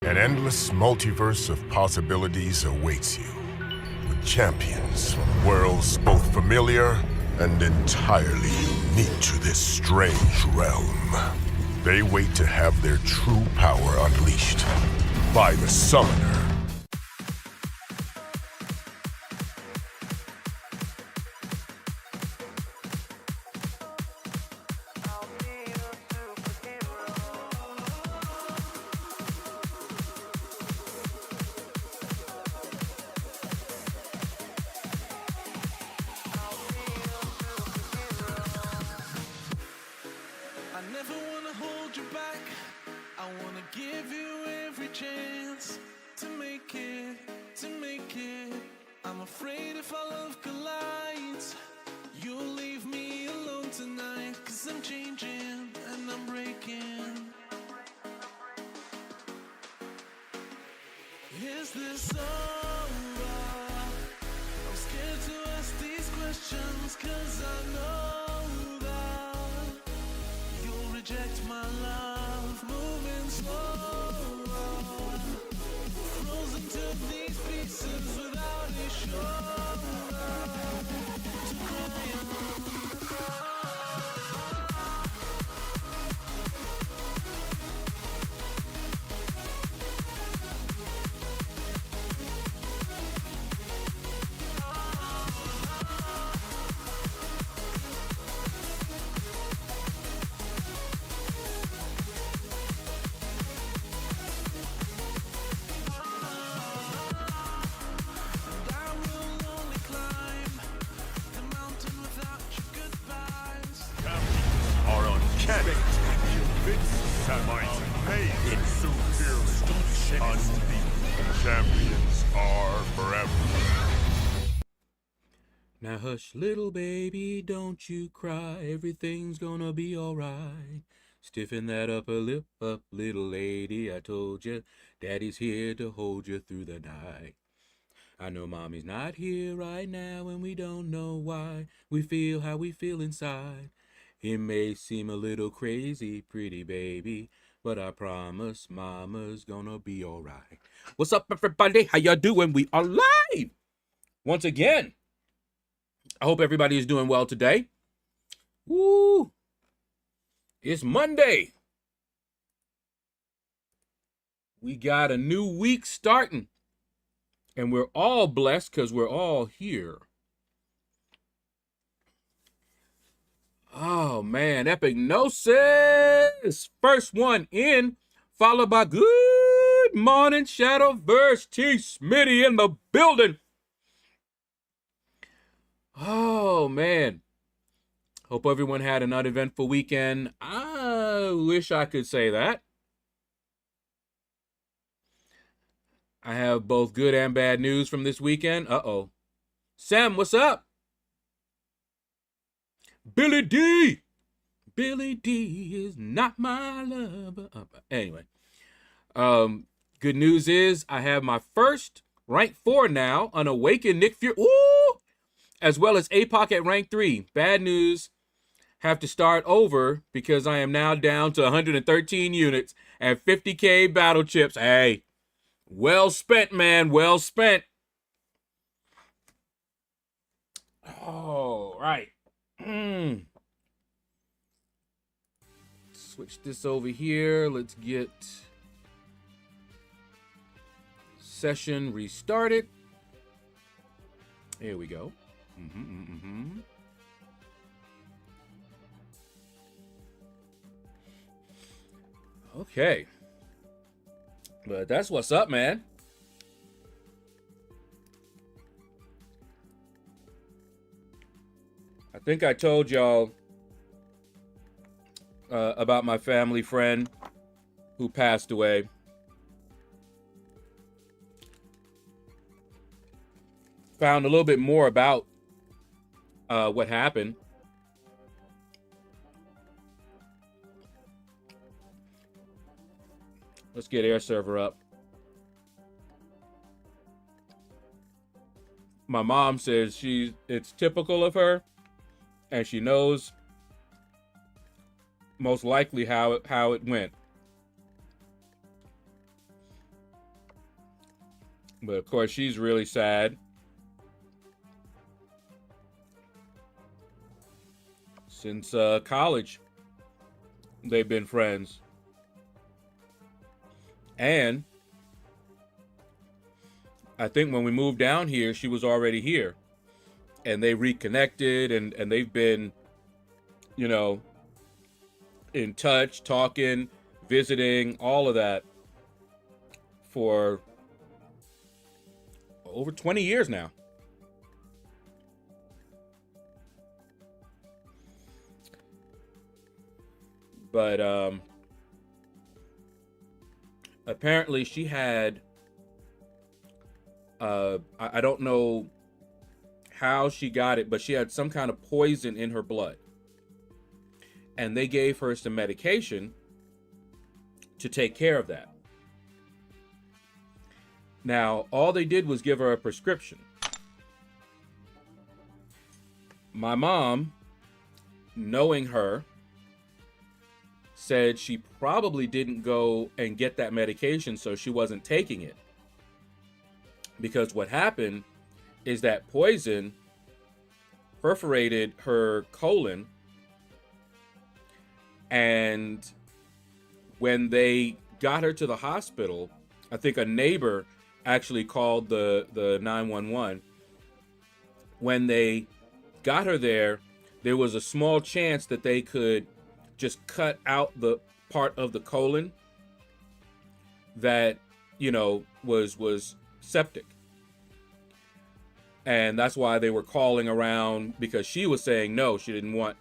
An endless multiverse of possibilities awaits you, with champions from worlds both familiar and entirely unique to this strange realm. They wait to have their true power unleashed by the Summoner. Now hush, little baby, don't you cry. Everything's gonna be alright. Stiffen that upper lip up, little lady. I told you, daddy's here to hold you through the night. I know mommy's not here right now, and we don't know why. We feel how we feel inside. It may seem a little crazy, pretty baby, but I promise mama's gonna be alright. What's up, everybody? How y'all doing? We are live once again. I hope everybody is doing well today. Woo! It's Monday. We got a new week starting. And we're all blessed because we're all here. Oh, man. Epignosis. First one in, followed by Good Morning Shadowverse. T. Smitty in the building. Oh, man. Hope everyone had an uneventful weekend. I wish I could say that. I have both good and bad news from this weekend. Uh-oh. Sam, what's up? Billy D. Billy D is not my lover. Anyway. Good news is I have my first rank 4 now, an Awakened Nick Fury. Ooh! As well as APOC at rank 3. Bad news, have to start over because I am now down to 113 units and 50k battle chips. Hey, well spent, man. Well spent. All right. Switch this over here. Let's get session restarted. Here we go. Okay. But that's what's up, man. I think I told y'all about my family friend who passed away. Found a little bit more about what happened. Let's get Air Server up. My mom says it's typical of her, and she knows most likely how it went. But of course, she's really sad. Since college, they've been friends. And I think when we moved down here, she was already here. And they reconnected, and they've been, you know, in touch, talking, visiting, all of that for over 20 years now. But apparently she had, I don't know how she got it, but she had some kind of poison in her blood. And they gave her some medication to take care of that. Now, all they did was give her a prescription. My mom, knowing her, said she probably didn't go and get that medication, so she wasn't taking it. Because what happened is that poison perforated her colon, and when they got her to the hospital, I think a neighbor actually called the 911. When they got her there, there was a small chance that they could just cut out the part of the colon that, you know, was septic. And that's why they were calling around, because she was saying no, she didn't want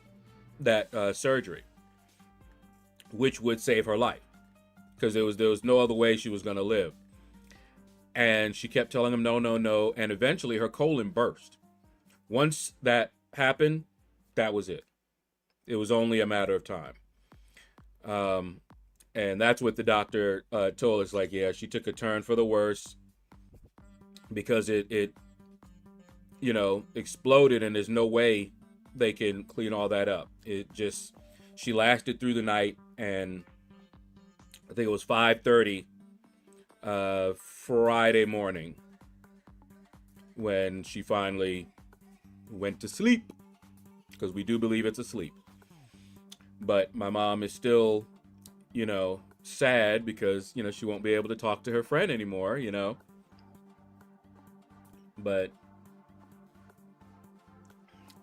that surgery, which would save her life, because there was no other way she was going to live. And she kept telling them no, no, no, and eventually her colon burst. Once that happened, that was it. It was only a matter of time. And that's what the doctor told us. Like, yeah, she took a turn for the worse, because it you know, exploded, and there's no way they can clean all that up. It just, she lasted through the night, and I think it was 5:30 Friday morning when she finally went to sleep, because we do believe it's a sleep. But my mom is still, you know, sad because, you know, she won't be able to talk to her friend anymore, you know. But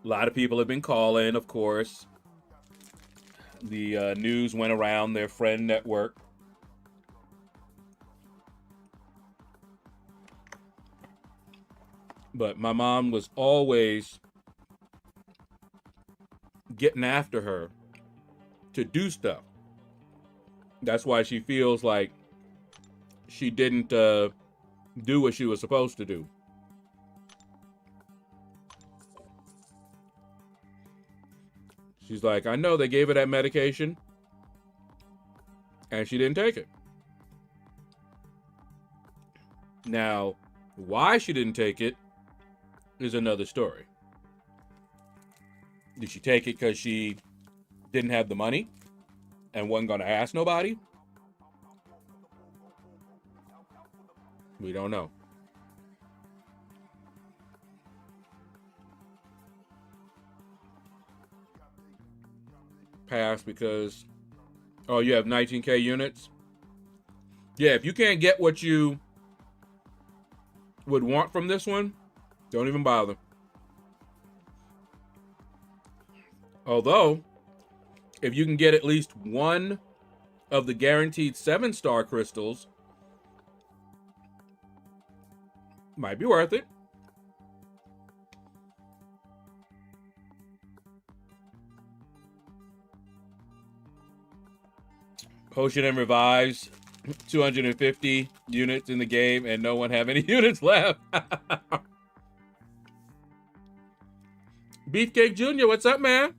a lot of people have been calling, of course. The news went around their friend network. But my mom was always getting after her to do stuff. That's why she feels like she didn't do what she was supposed to do. She's like, I know they gave her that medication, and she didn't take it. Now, why she didn't take it is another story. Did she take it because she didn't have the money and wasn't going to ask nobody? We don't know. Pass because, oh, you have 19K units? Yeah, if you can't get what you would want from this one, don't even bother. Although, if you can get at least one of the guaranteed 7-star crystals, might be worth it. Potion and Revives, 250 units in the game, and no one have any units left. Beefcake Jr., what's up, man?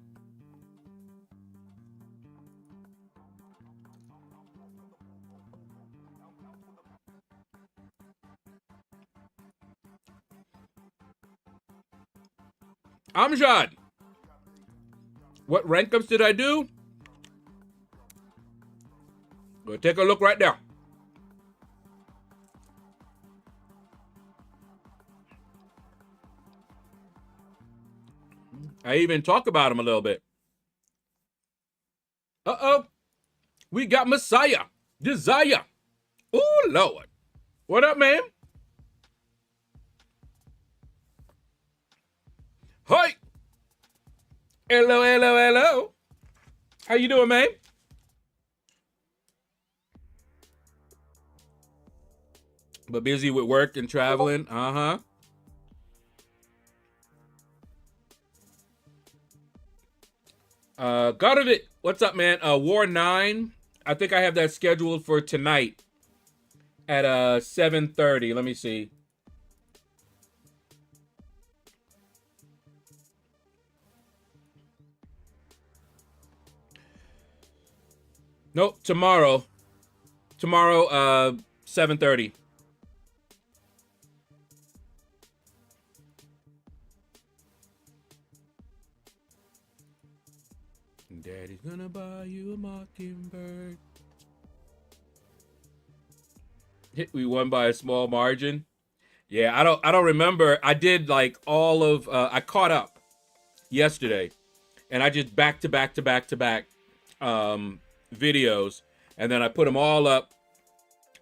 Amjad, what rank ups did I do? Go take a look right there. I even talk about him a little bit. Uh-oh. We got Messiah. Desire. Oh, Lord. What up, man? Hi. Hello, hello, hello. How you doing, man? But busy with work and traveling. Uh-huh. Got it. What's up, man? War 9. I think I have that scheduled for tonight at 7:30. Let me see. Nope, tomorrow. Tomorrow, 7:30. Daddy's gonna buy you a mockingbird. We won by a small margin. Yeah, I don't remember. I did like all of I caught up yesterday, and I just back to back videos, and then I put them all up.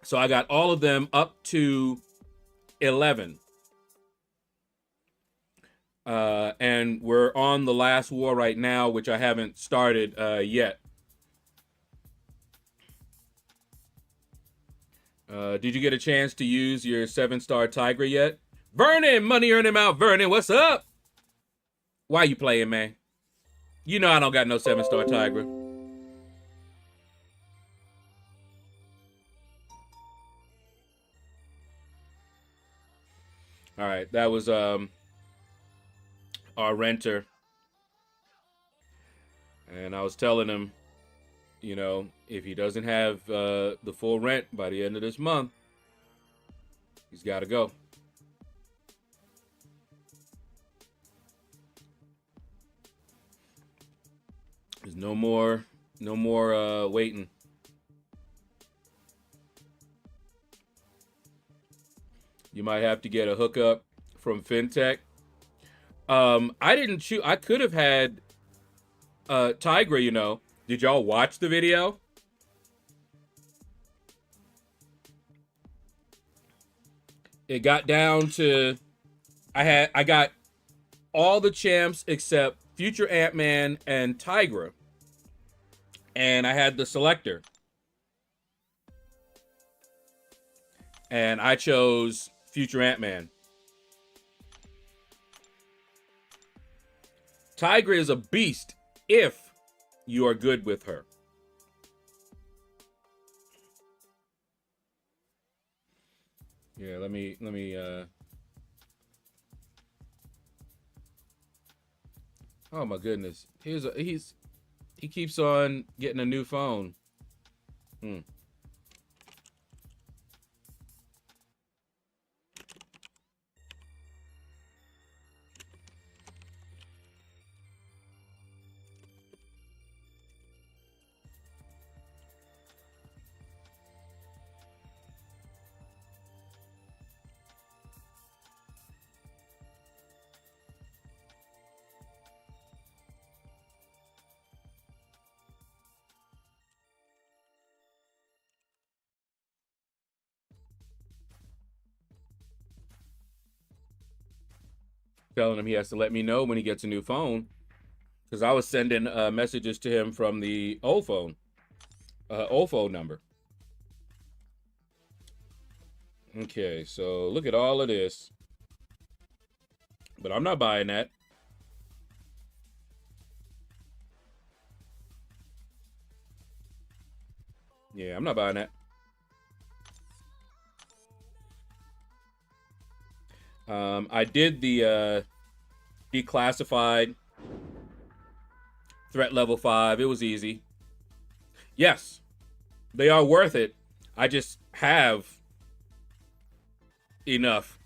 So I got all of them up to 11. And we're on the last war right now, which I haven't started yet. Did you get a chance to use your 7-star Tiger yet? Vernon, money earning out. Vernon, what's up? Why you playing, man? You know I don't got no 7-star Tiger. All right, that was our renter. And I was telling him, you know, if he doesn't have the full rent by the end of this month, he's got to go. There's no more waiting. You might have to get a hookup from FinTech. I didn't choose. I could have had Tigra, you know. Did y'all watch the video? It got down to I got all the champs except Future Ant-Man and Tigra. And I had the selector. And I chose Future Ant-Man. Tigra is a beast if you are good with her. Yeah, let me oh my goodness. He keeps on getting a new phone. Telling him he has to let me know when he gets a new phone, because I was sending messages to him from the old phone number. Okay, so look at all of this, but I'm not buying that. Yeah, I'm not buying that. I did the declassified threat level 5. It was easy. Yes, they are worth it. I just have enough.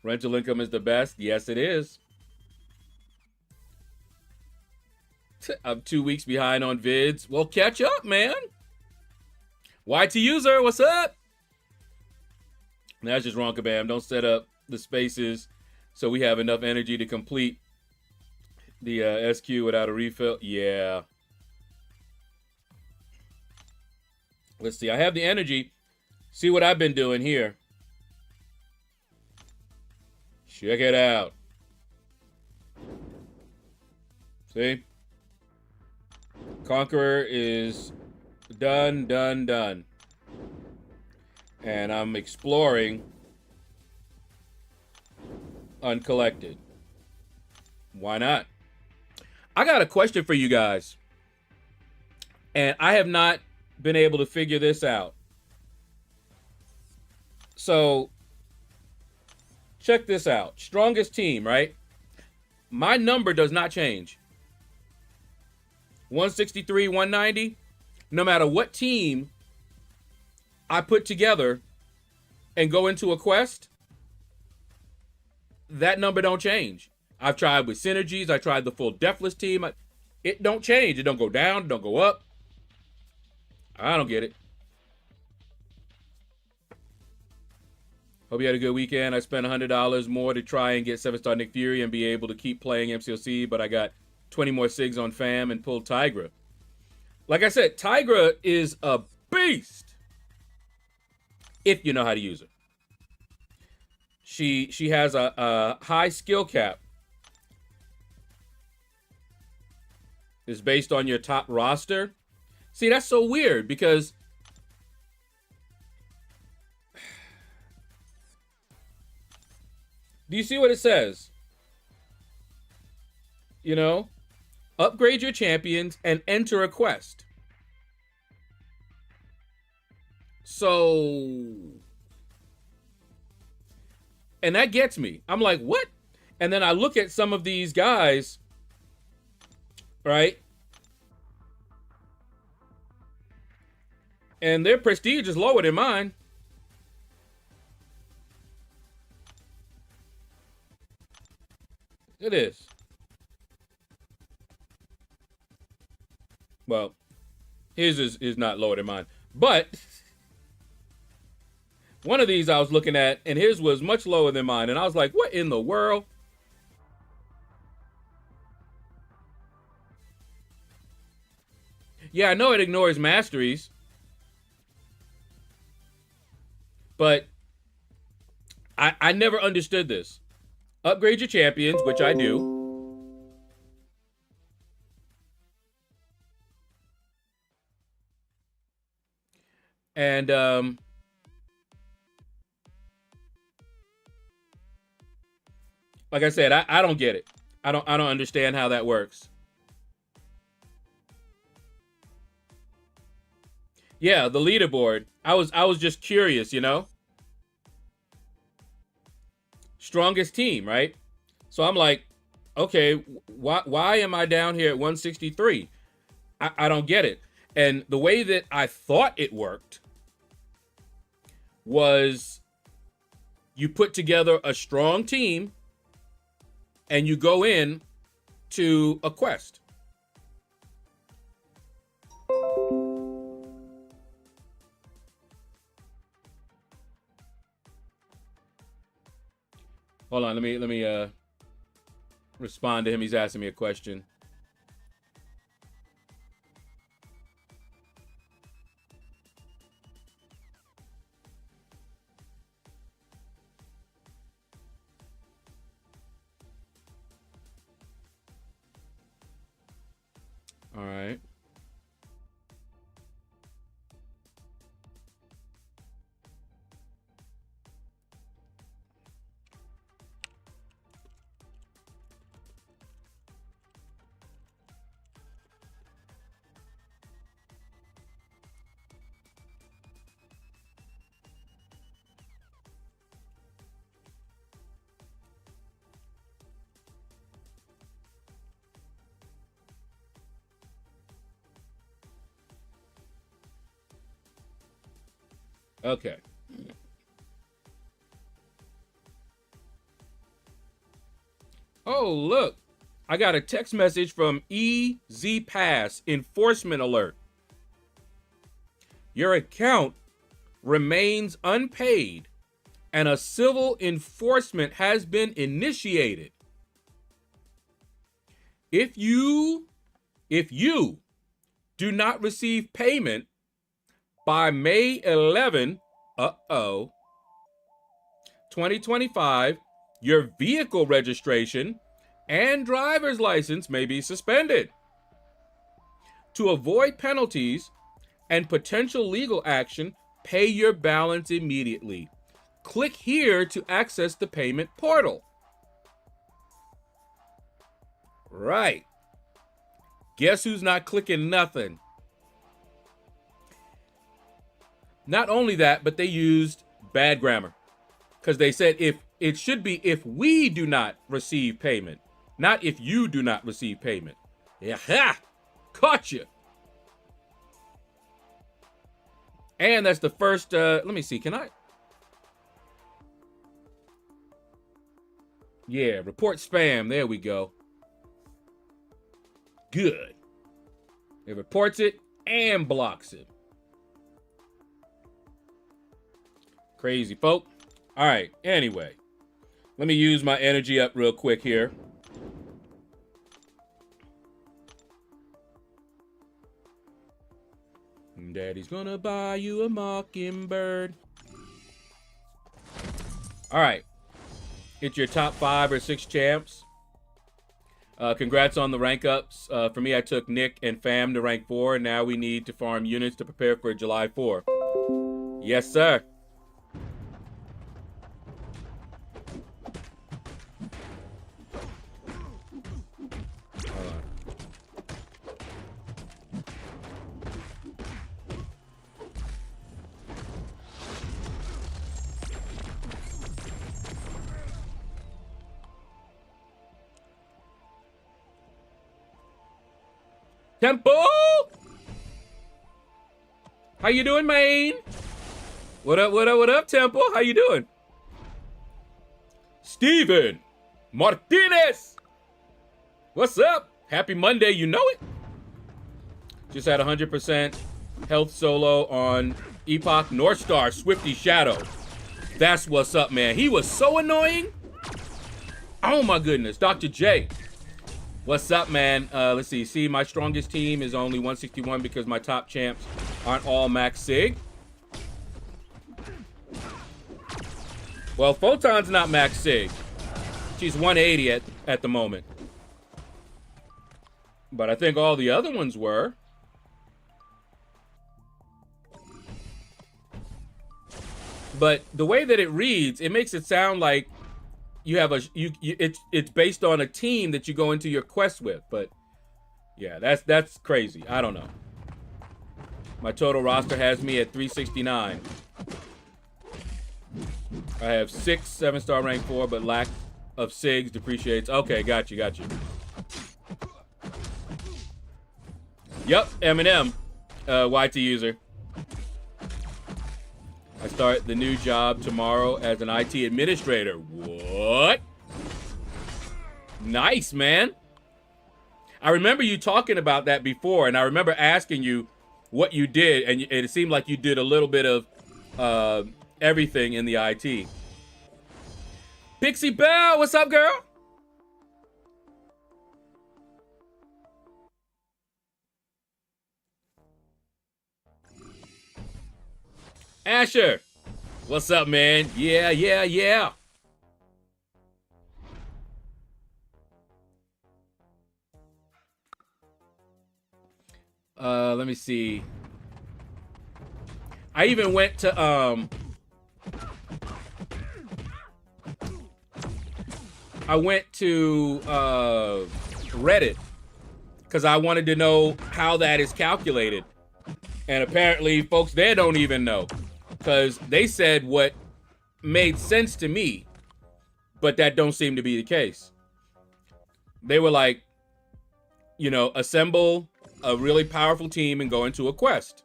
Rental income is the best. Yes, it is. I'm 2 weeks behind on vids. Well, catch up, man. YT user, what's up? That's just wrong, Kabam. Don't set up the spaces So we have enough energy to complete the SQ without a refill. Yeah. Let's see. I have the energy. See what I've been doing here. Check it out. See? Conqueror is done, done, done. And I'm exploring uncollected. Why not? I got a question for you guys. And I have not been able to figure this out. So, check this out. Strongest team, right? My number does not change. 163, 190. No matter what team I put together and go into a quest, that number don't change. I've tried with synergies. I tried the full deathless team. It don't change. It don't go down. It don't go up. I don't get it. Hope you had a good weekend. I spent $100 more to try and get 7-star Nick Fury and be able to keep playing MCOC, but I got 20 more SIGs on FAM and pulled Tigra. Like I said, Tigra is a beast if you know how to use her. She has a high skill cap. It's based on your top roster. See, that's so weird because do you see what it says? You know, upgrade your champions and enter a quest. So, and that gets me. I'm like, what? And then I look at some of these guys, right? And their prestige is lower than mine. It is. Well, his is not lower than mine. But one of these I was looking at, and his was much lower than mine. And I was like, what in the world? Yeah, I know it ignores masteries. But I never understood this. Upgrade your champions, which I do. And like I said, I don't get it. I don't understand how that works. Yeah, the leaderboard. I was just curious, you know. Strongest team, right? So I'm like, okay, why am I down here at 163? I don't get it. And the way that I thought it worked was you put together a strong team and you go in to a quest. Hold on, let me respond to him. He's asking me a question. All right. Okay. Oh, look. I got a text message from EZ Pass enforcement alert. Your account remains unpaid and a civil enforcement has been initiated. If you do not receive payment by May 11, 2025, your vehicle registration and driver's license may be suspended. To avoid penalties and potential legal action, pay your balance immediately. Click here to access the payment portal. Right. Guess who's not clicking nothing? Not only that, but they used bad grammar. Because they said it should be if we do not receive payment, not if you do not receive payment. Yeah, caught you. And that's the first, let me see, can I? Yeah, report spam, there we go. Good. It reports it and blocks it. Crazy folk. All right, anyway. Let me use my energy up real quick here. Daddy's gonna buy you a mockingbird. All right. It's your top 5 or 6 champs. Congrats on the rank ups. For me, I took Nick and Fam to rank 4, and now we need to farm units to prepare for July 4. Yes, sir. Temple! How you doing, man? What up, what up, what up, Temple? How you doing? Steven Martinez! What's up? Happy Monday, you know it. Just had 100% health solo on Epoch Northstar Swifty Shadow. That's what's up, man. He was so annoying. Oh my goodness. Dr. J. What's up, man? Let's see. See, my strongest team is only 161 because my top champs aren't all max sig. Well, Photon's not max sig. She's 180 at the moment. But I think all the other ones were. But the way that it reads, it makes it sound like you have it's based on a team that you go into your quest with. But yeah, that's crazy. I don't know. My total roster has me at 369. I have 6 7-star rank 4, but lack of SIGs depreciates. Okay, got you. Yep, Eminem, YT user. I start the new job tomorrow as an IT administrator. What? Nice, man. I remember you talking about that before, and I remember asking you what you did, and it seemed like you did a little bit of everything in the IT. Pixie Bell, what's up, girl? Asher, what's up, man? Yeah. Let me see. I even went to Reddit because I wanted to know how that is calculated. And apparently folks there don't even know, because they said what made sense to me, but that don't seem to be the case. They were like, you know, assemble a really powerful team and go into a quest.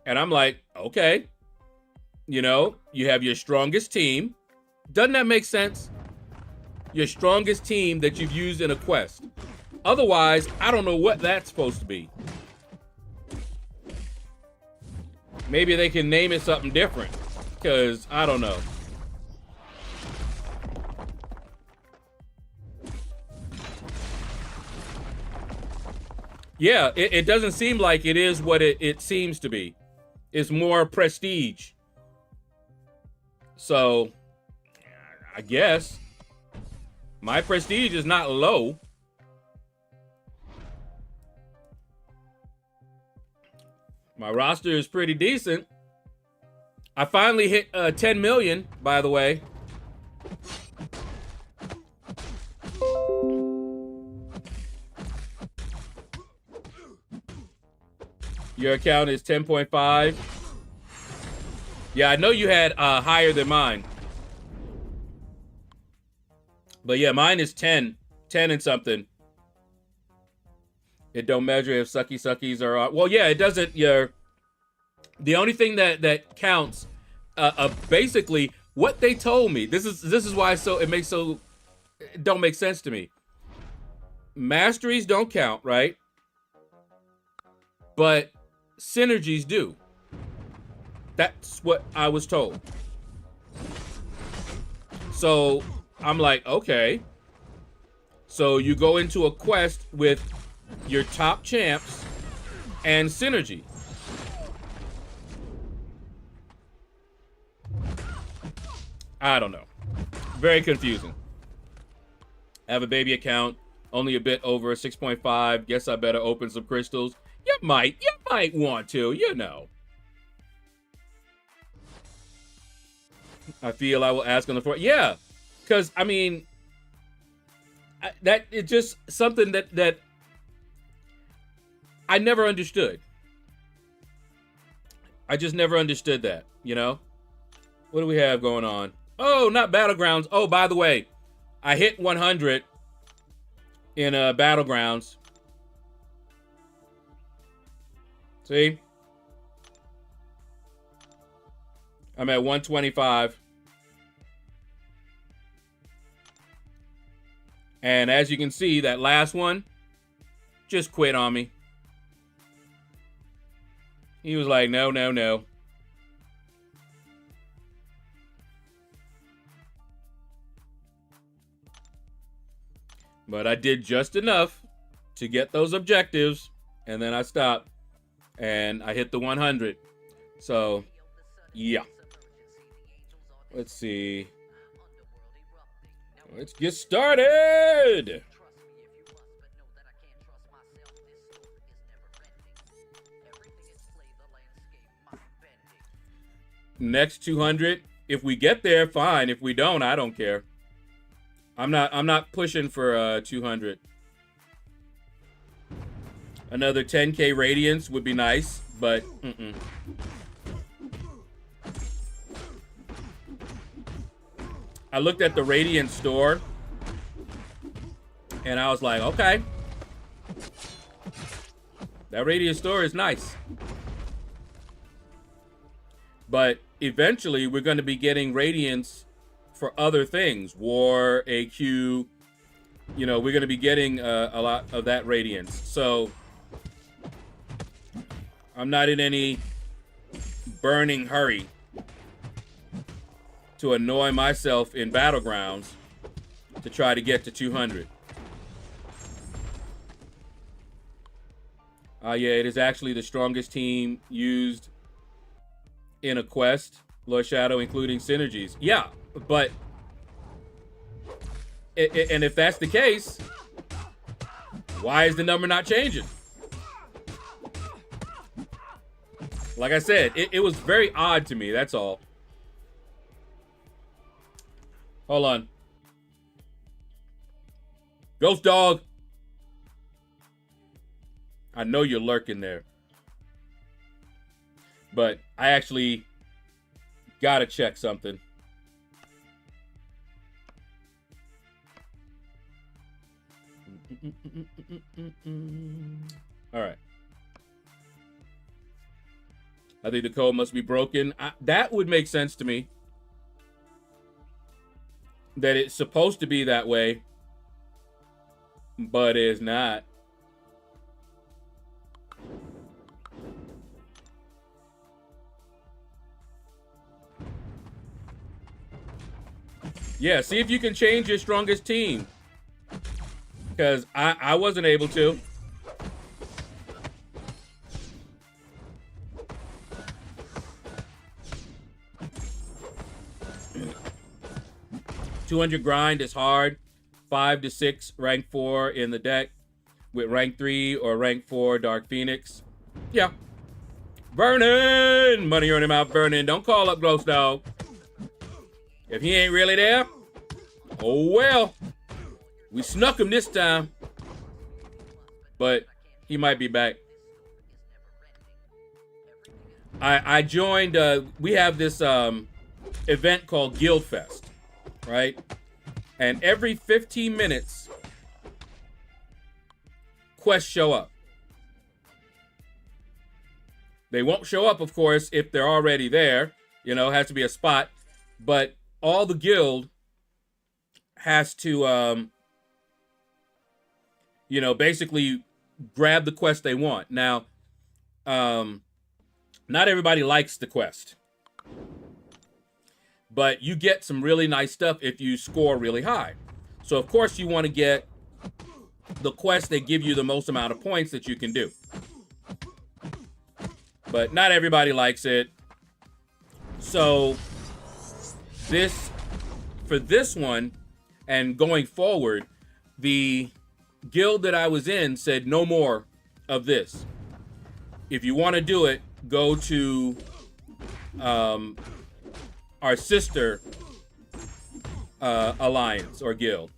And I'm like, okay, you know, you have your strongest team. Doesn't that make sense? Your strongest team that you've used in a quest. Otherwise, I don't know what that's supposed to be. Maybe they can name it something different, because I don't know. Yeah, it doesn't seem like it is what it seems to be. It's more prestige. So, I guess my prestige is not low. My roster is pretty decent. I finally hit 10 million, by the way. Your account is 10.5. Yeah, I know you had higher than mine. But yeah, mine is 10. 10 and something. It don't measure if suckies are on. Well, yeah, it doesn't. The only thing that counts, basically, what they told me. This is why it don't make sense to me. Masteries don't count, right? But synergies do. That's what I was told. So I'm like, okay. So you go into a quest with your top champs and synergy. I don't know. Very confusing. I have a baby account, only a bit over 6.5. Guess I better open some crystals. You might want to, you know. I feel I will ask on the floor. Yeah, because I mean, that it's just something that I never understood. I just never understood that, you know? What do we have going on? Oh, not Battlegrounds. Oh, by the way, I hit 100 in Battlegrounds. See? I'm at 125. And as you can see, that last one just quit on me. He was like, no, no, no. But I did just enough to get those objectives, and then I stopped, and I hit the 100. So, yeah. Let's see. Let's get started. Next 200. If we get there, fine. If we don't, I don't care. I'm not pushing for 200. Another 10k radiance would be nice, but I looked at the radiance store and I was like, okay, that radiance store is nice. But eventually we're going to be getting radiance for other things, war, AQ, you know, we're going to be getting a lot of that radiance. So I'm not in any burning hurry to annoy myself in Battlegrounds to try to get to 200. Yeah, it is actually the strongest team used in a quest, LordShaedow, including synergies. Yeah, but and if that's the case, why is the number not changing? Like I said, it was very odd to me, that's all. Hold on. Ghost dog. I know you're lurking there. But I actually gotta check something. All right. I think the code must be broken. That would make sense to me. That it's supposed to be that way, but it's not. Yeah, see if you can change your strongest team. Because I wasn't able to. $200 grind is hard. 5 to 6 rank 4 in the deck with rank 3 or rank 4 Dark Phoenix. Yeah. Burning! Money on him out burning. Don't call up Ghost Dog. If he ain't really there, oh well. We snuck him this time. But he might be back. I joined, we have this event called Guild Fest, right? And every 15 minutes, quests show up. They won't show up, of course, if they're already there. You know, it has to be a spot. But all the guild has to, you know, basically grab the quest they want. Now, not everybody likes the quest. But you get some really nice stuff if you score really high. So, of course, you want to get the quests that give you the most amount of points that you can do. But not everybody likes it. So, for this one, and going forward, the guild that I was in said no more of this. If you want to do it, go to our sister alliance or guild,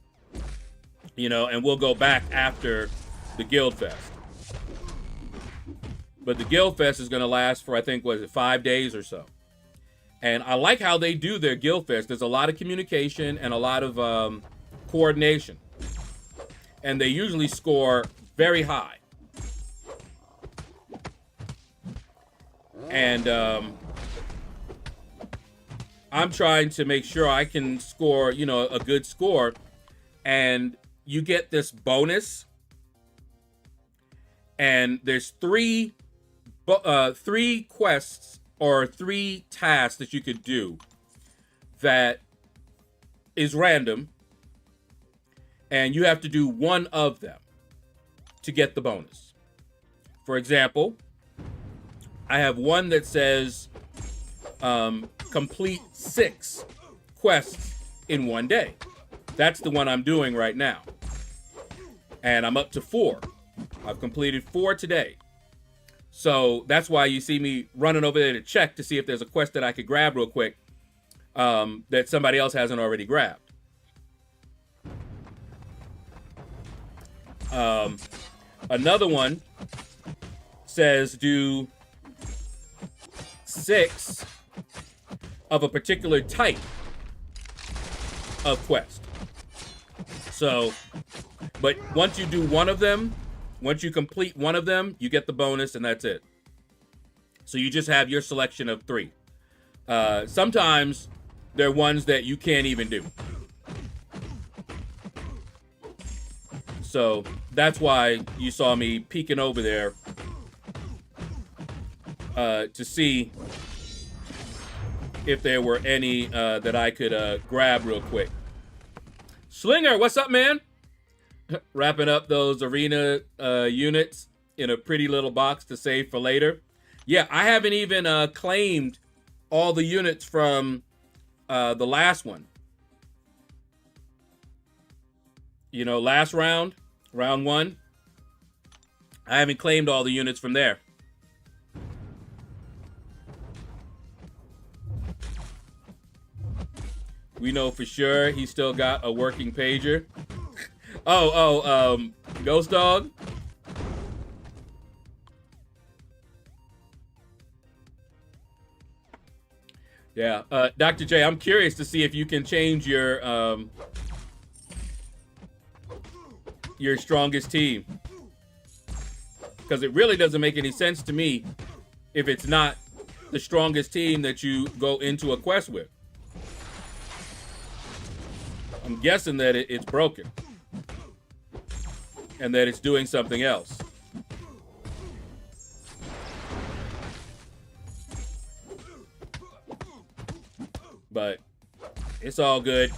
you know, and we'll go back after the Guild Fest. But the Guild Fest is going to last for, I think, was it 5 days or so. And I like how they do their Guild Fest. There's a lot of communication and a lot of coordination. And they usually score very high. And I'm trying to make sure I can score, you know, a good score. And you get this bonus. And there's three quests or 3 tasks that you could do that is random. And you have to do one of them to get the bonus. For example, I have one that says complete 6 quests in 1 day. That's the one I'm doing right now. And I'm up to 4. I've completed 4 today. So that's why you see me running over there to check to see if there's a quest that I could grab real quick that somebody else hasn't already grabbed. Another one says do 6 of a particular type of quest. So, but once you do one of them, once you complete one of them, you get the bonus and that's it. So you just have your selection of 3. Sometimes there are ones that you can't even do. So that's why you saw me peeking over there to see if there were any that I could grab real quick. Slinger, what's up, man? Wrapping up those arena units in a pretty little box to save for later. Yeah, I haven't even claimed all the units from the last one. You know, last round, round 1. I haven't claimed all the units from there. We know for sure he's still got a working pager. Ghost Dog. Yeah, Dr. J, I'm curious to see if you can change your strongest team. Because it really doesn't make any sense to me if it's not the strongest team that you go into a quest with. I'm guessing that it's broken. And that it's doing something else. But It's all good.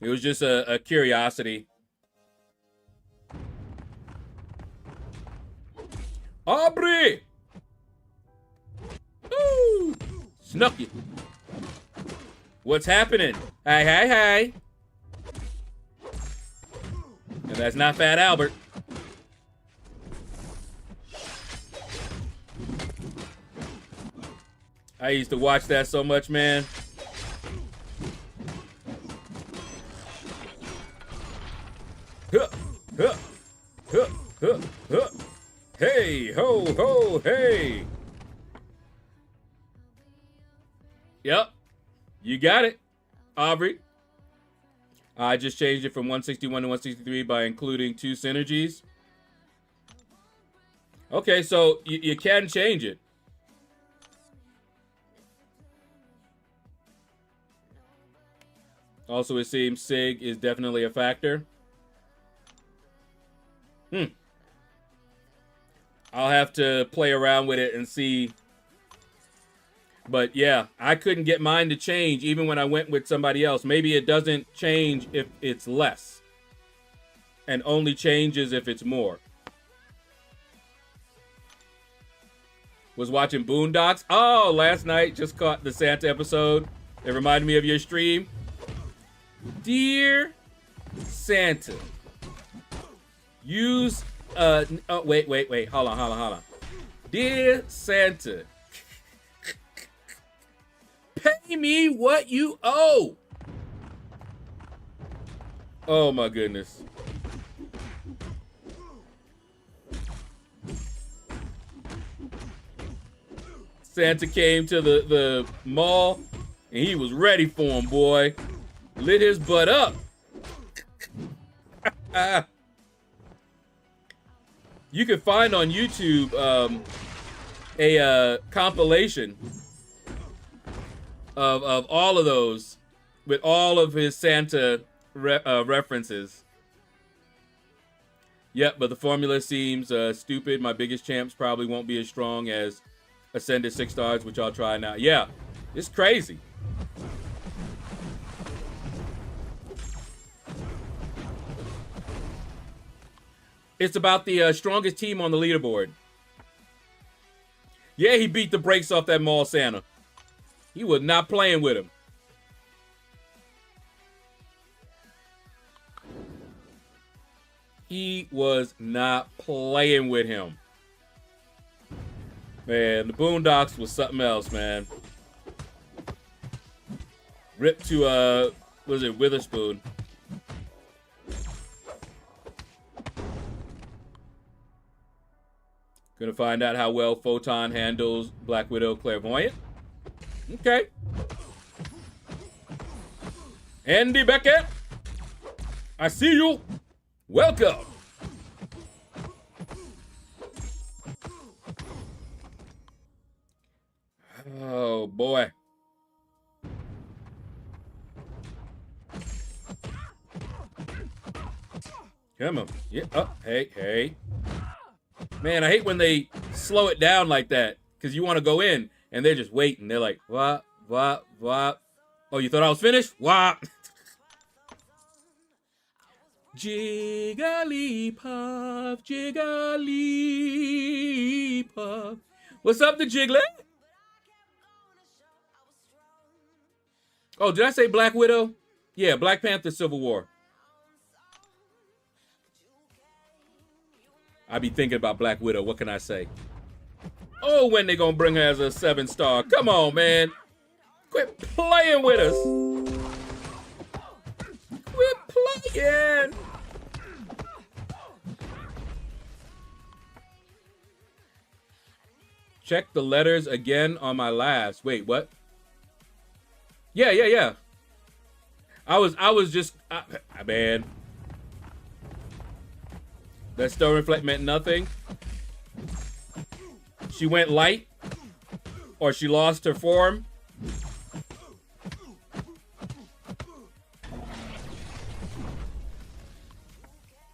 It was just a curiosity. Aubrey! Ooh! Snuck it. What's happening? Hey, hey, hey. And that's not Fat Albert. I used to watch that so much, man. Huh, huh, huh, huh, huh. Hey, ho, ho, hey. Yep, you got it, Aubrey. I just changed it from 161 to 163 by including 2 synergies. Okay, so you can change it. Also, it seems SIG is definitely a factor. I'll have to play around with it and see. But yeah, I couldn't get mine to change even when I went with somebody else. Maybe it doesn't change if it's less and only changes if it's more. Was watching Boondocks. Oh, last night just caught the Santa episode. It reminded me of your stream. Dear Santa, use oh, wait. Hold on. Dear Santa, pay me what you owe. Oh my goodness. Santa came to the mall and he was ready for him, boy. Lit his butt up. You can find on YouTube a compilation of all of those with all of his Santa references. Yep, but the formula seems stupid. My biggest champs probably won't be as strong as Ascended 6 stars, which I'll try now. Yeah, it's crazy. It's about the strongest team on the leaderboard. Yeah, he beat the brakes off that mall Santa. He was not playing with him. He was not playing with him. Man, the Boondocks was something else, man. Rip to, was it Witherspoon? Gonna find out how well Photon handles Black Widow Clairvoyant. Okay. Andy Beckett, I see you. Welcome. Oh boy. Come on. Yeah. Oh, hey. Man, I hate when they slow it down like that because you want to go in and they're just waiting. They're like, wah. Oh, you thought I was finished? Wah. Jigglypuff. What's up, the Jiggly? Oh, did I say Black Widow? Yeah, Black Panther Civil War. I be thinking about Black Widow. What can I say? Oh, when they gonna bring her as a 7-star? Come on, man. Quit playing with us. Quit playing. Check the letters again on my last. Wait, what? Yeah. I was just, man. That stone reflect meant nothing. She went light, or she lost her form.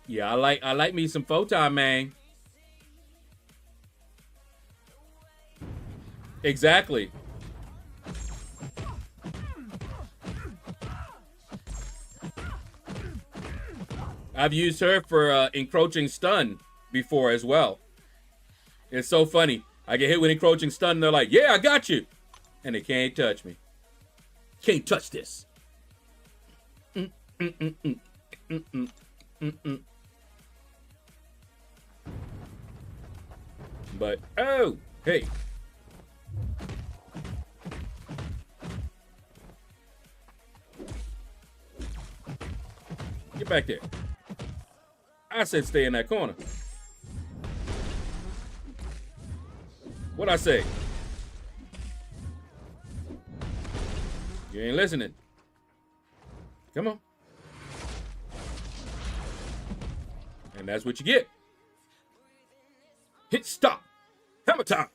Yeah, I like me some Photon, man. Exactly. I've used her for encroaching stun before as well. It's so funny. I get hit with encroaching stun and they're like, yeah, I got you. And they can't touch me. Can't touch this. But, oh, hey. Get back there. I said stay in that corner. What'd I say? You ain't listening. Come on. And that's what you get. Hit stop. Hammer time.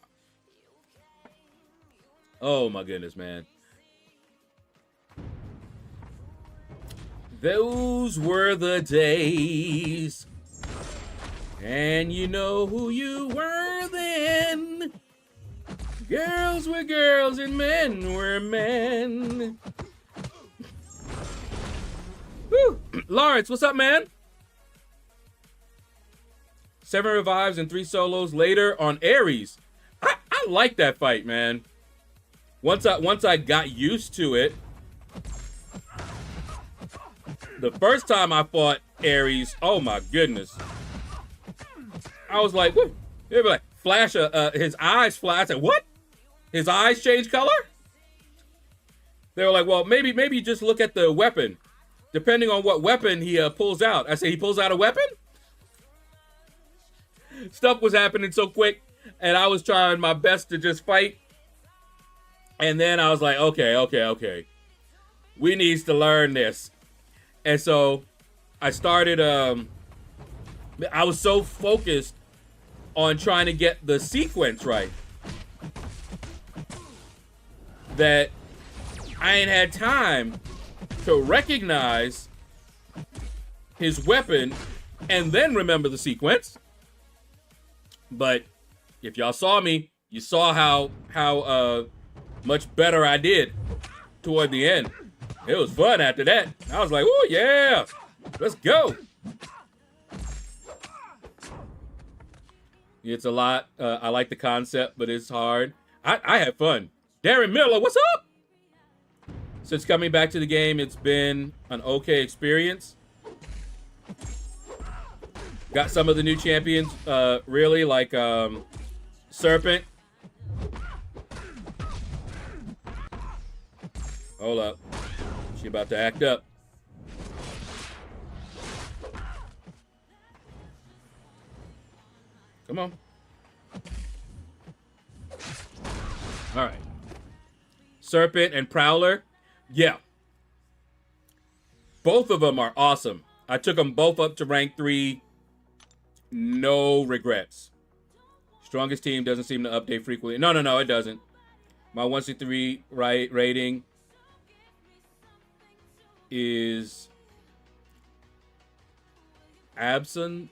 Oh my goodness, man. Those were the days. And you know who you were then. Girls were girls and men were men. Woo. Lawrence, what's up, man? 7 revives and 3 solos later on Ares. I like that fight, man. Once I got used to it. The first time I fought Ares, oh my goodness. I was like, woo. They were like, flash, his eyes flash. I said, what? His eyes change color? They were like, well, maybe just look at the weapon. Depending on what weapon he pulls out. I said, he pulls out a weapon? Stuff was happening so quick, and I was trying my best to just fight. And then I was like, okay. We needs to learn this. And so I started, I was so focused on trying to get the sequence right that I ain't had time to recognize his weapon and then remember the sequence. But if y'all saw me, you saw how much better I did toward the end. It was fun after that. I was like, oh yeah, let's go. It's a lot. I like the concept, but it's hard. I had fun. Darren Miller, what's up? Since coming back to the game, it's been an okay experience. Got some of the new champions, really, like Serpent. Hold up. She about to act up. Come on. All right. Serpent and Prowler. Yeah. Both of them are awesome. I took them both up to rank 3. No regrets. Strongest team doesn't seem to update frequently. No, it doesn't. My 1C3 rating is Abston.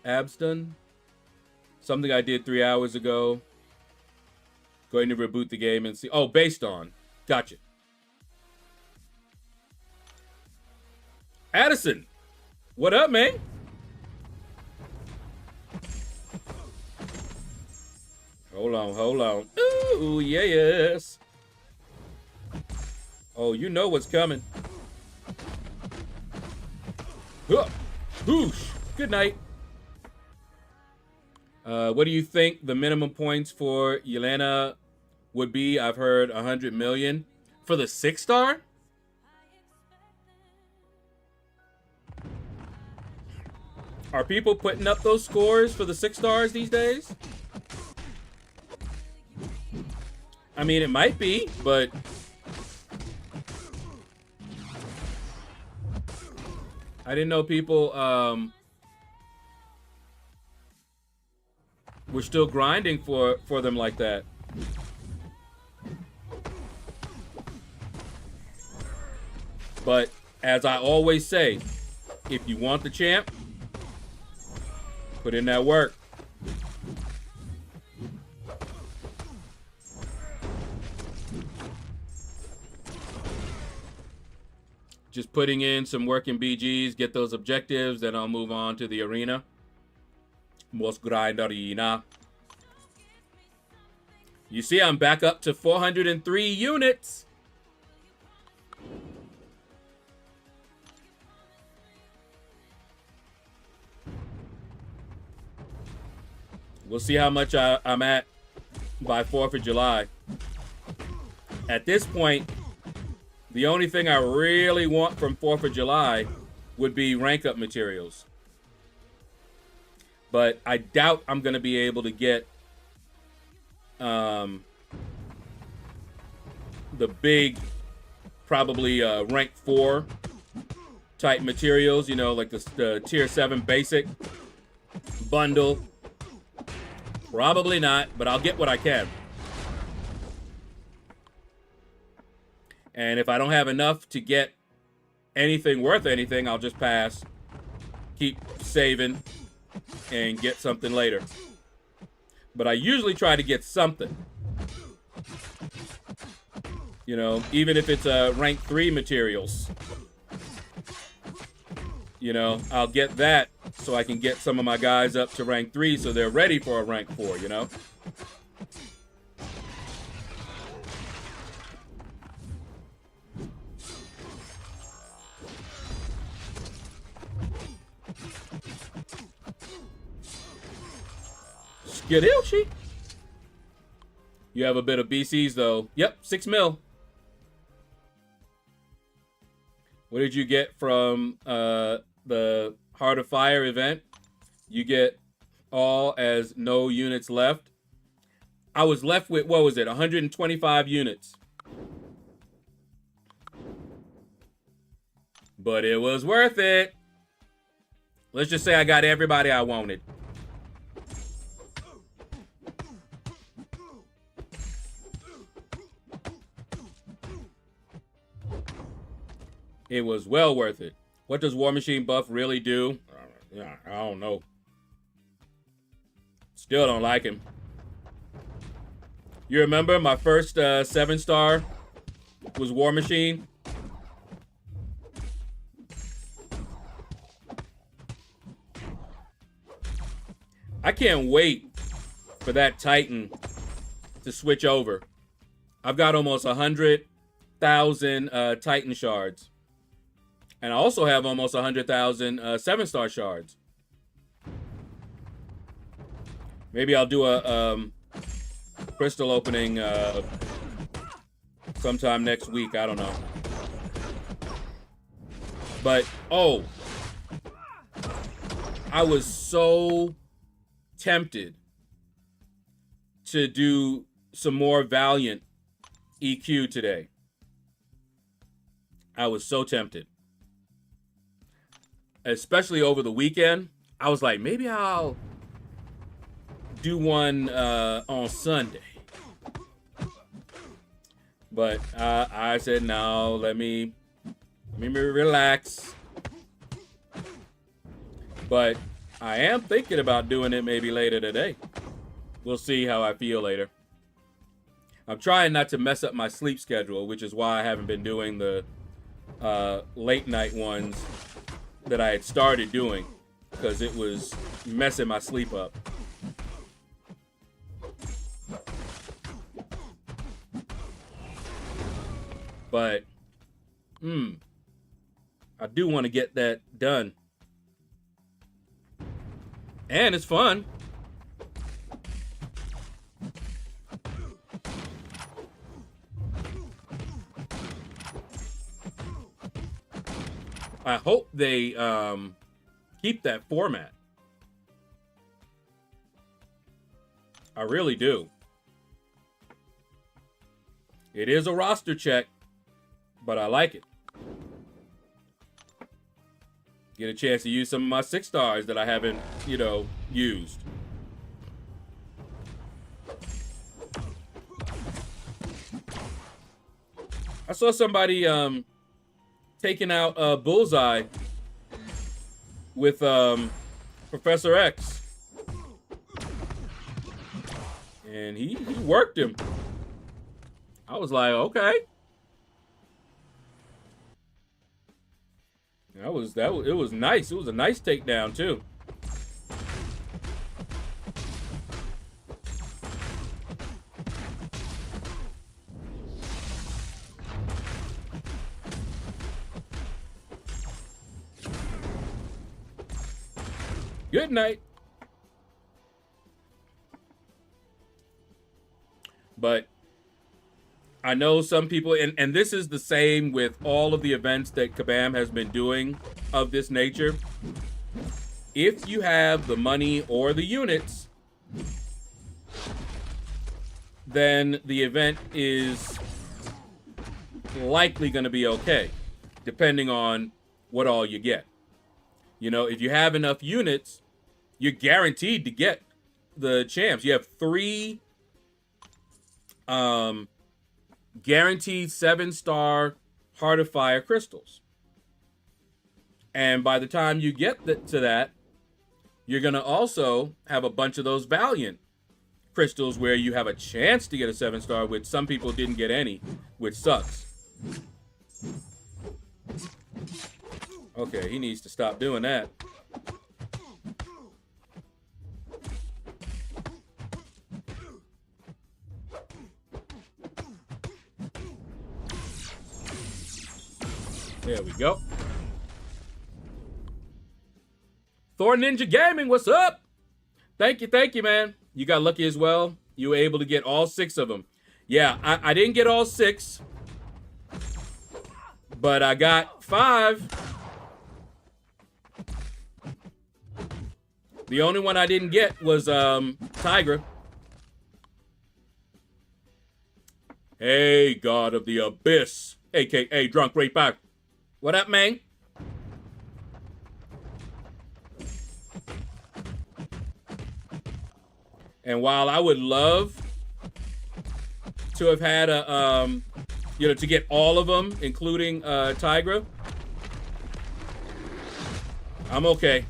Something I did 3 hours ago. Going to reboot the game and see. Oh, based on. Gotcha. Addison, what up, man? Hold on. Ooh, yes. Oh, you know what's coming. Whoosh. Good night. What do you think the minimum points for Yelena would be? I've heard 100 million. For the 6-star? Are people putting up those scores for the 6 stars these days? I mean, it might be, but I didn't know people were still grinding for them like that. But as I always say, if you want the champ, put in that work. just putting in some work in BGs, get those objectives, then I'll move on to the arena. Most grind arena. You see, I'm back up to 403 units. We'll see how much I'm at by 4th of July. At this point, the only thing I really want from 4th of July would be rank up materials. But I doubt I'm going to be able to get the big, probably rank 4 type materials, you know, like the tier 7 basic bundle. Probably not, but I'll get what I can. And if I don't have enough to get anything worth anything, I'll just pass, keep saving, and get something later. But I usually try to get something. You know, even if it's rank 3 materials. You know, I'll get that so I can get some of my guys up to rank 3 so they're ready for a rank 4, you know? Skidilchi. You have a bit of BCs though. Yep, 6 mil. What did you get from the Heart of Fire event? You get all as no units left. I was left with, what was it, 125 units. But it was worth it. Let's just say I got everybody I wanted. It was well worth it. What does War Machine buff really do? I don't know. Still don't like him. You remember my first 7-star was War Machine? I can't wait for that Titan to switch over. I've got almost 100,000 Titan shards. And I also have almost 100,000 7-star shards. Maybe I'll do a crystal opening sometime next week. I don't know. But, oh. I was so tempted to do some more Valiant EQ today. I was so tempted. Especially over the weekend, I was like, maybe I'll do one on Sunday. But I said, no, let me relax. But I am thinking about doing it maybe later today. We'll see how I feel later. I'm trying not to mess up my sleep schedule, which is why I haven't been doing the late night ones that I had started doing, because it was messing my sleep up. But I do want to get that done. And it's fun. I hope they keep that format. I really do. It is a roster check, but I like it. Get a chance to use some of my 6-stars that I haven't, you know, used. I saw somebody taking out Bullseye with Professor X. And he worked him. I was like, okay. It was nice. It was a nice takedown too. Good night. But I know some people, and this is the same with all of the events that Kabam has been doing of this nature. If you have the money or the units, then the event is likely going to be okay, depending on what all you get. You know, if you have enough units, you're guaranteed to get the champs. You have 3 guaranteed 7-star Heart of Fire crystals. And by the time you get to that, you're going to also have a bunch of those Valiant crystals where you have a chance to get a 7-star, which some people didn't get any, which sucks. Okay, he needs to stop doing that. There we go. Thor Ninja Gaming, what's up? Thank you, man. You got lucky as well. You were able to get all 6 of them. Yeah, I didn't get all 6, but I got 5. The only one I didn't get was Tigra. Hey, God of the Abyss, aka Drunk Right Back. What up, man? And while I would love to have had a, you know, to get all of them, including Tigra, I'm okay.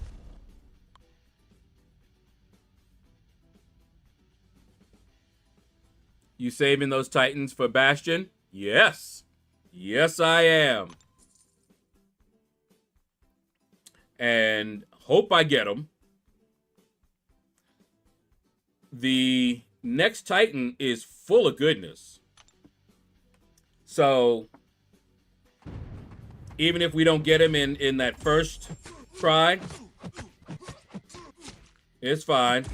You saving those Titans for Bastion? Yes. Yes, I am. And hope I get them. The next Titan is full of goodness. So, even if we don't get him in that first try, it's fine.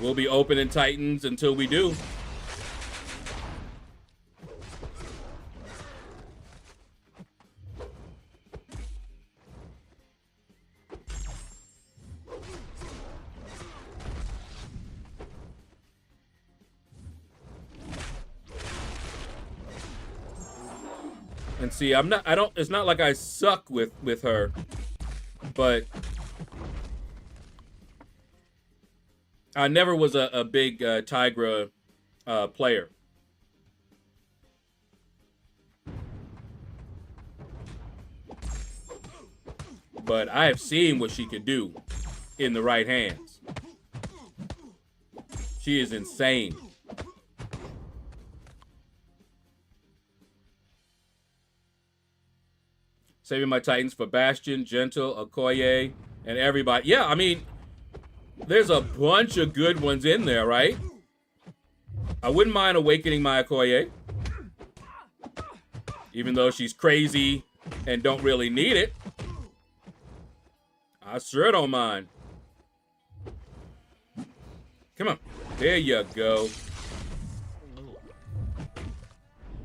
We'll be opening Titans until we do. And see, it's not like I suck with her, but I never was a big Tigra player. But I have seen what she could do in the right hands. She is insane. Saving my Titans for Bastion, Gentle, Okoye, and everybody. Yeah, I mean, there's a bunch of good ones in there, right? I wouldn't mind awakening my Okoye. Even though she's crazy and don't really need it. I sure don't mind. Come on. There you go.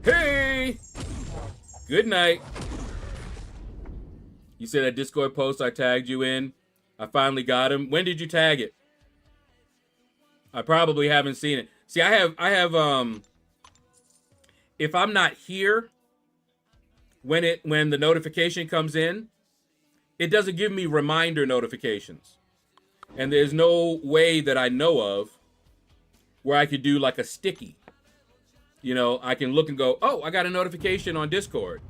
Hey! Good night. You said that Discord post I tagged you in. I finally got him. When did you tag it? I probably haven't seen it. See, I have if I'm not here when the notification comes in, it doesn't give me reminder notifications. And there's no way that I know of where I could do like a sticky. You know, I can look and go, oh, I got a notification on Discord.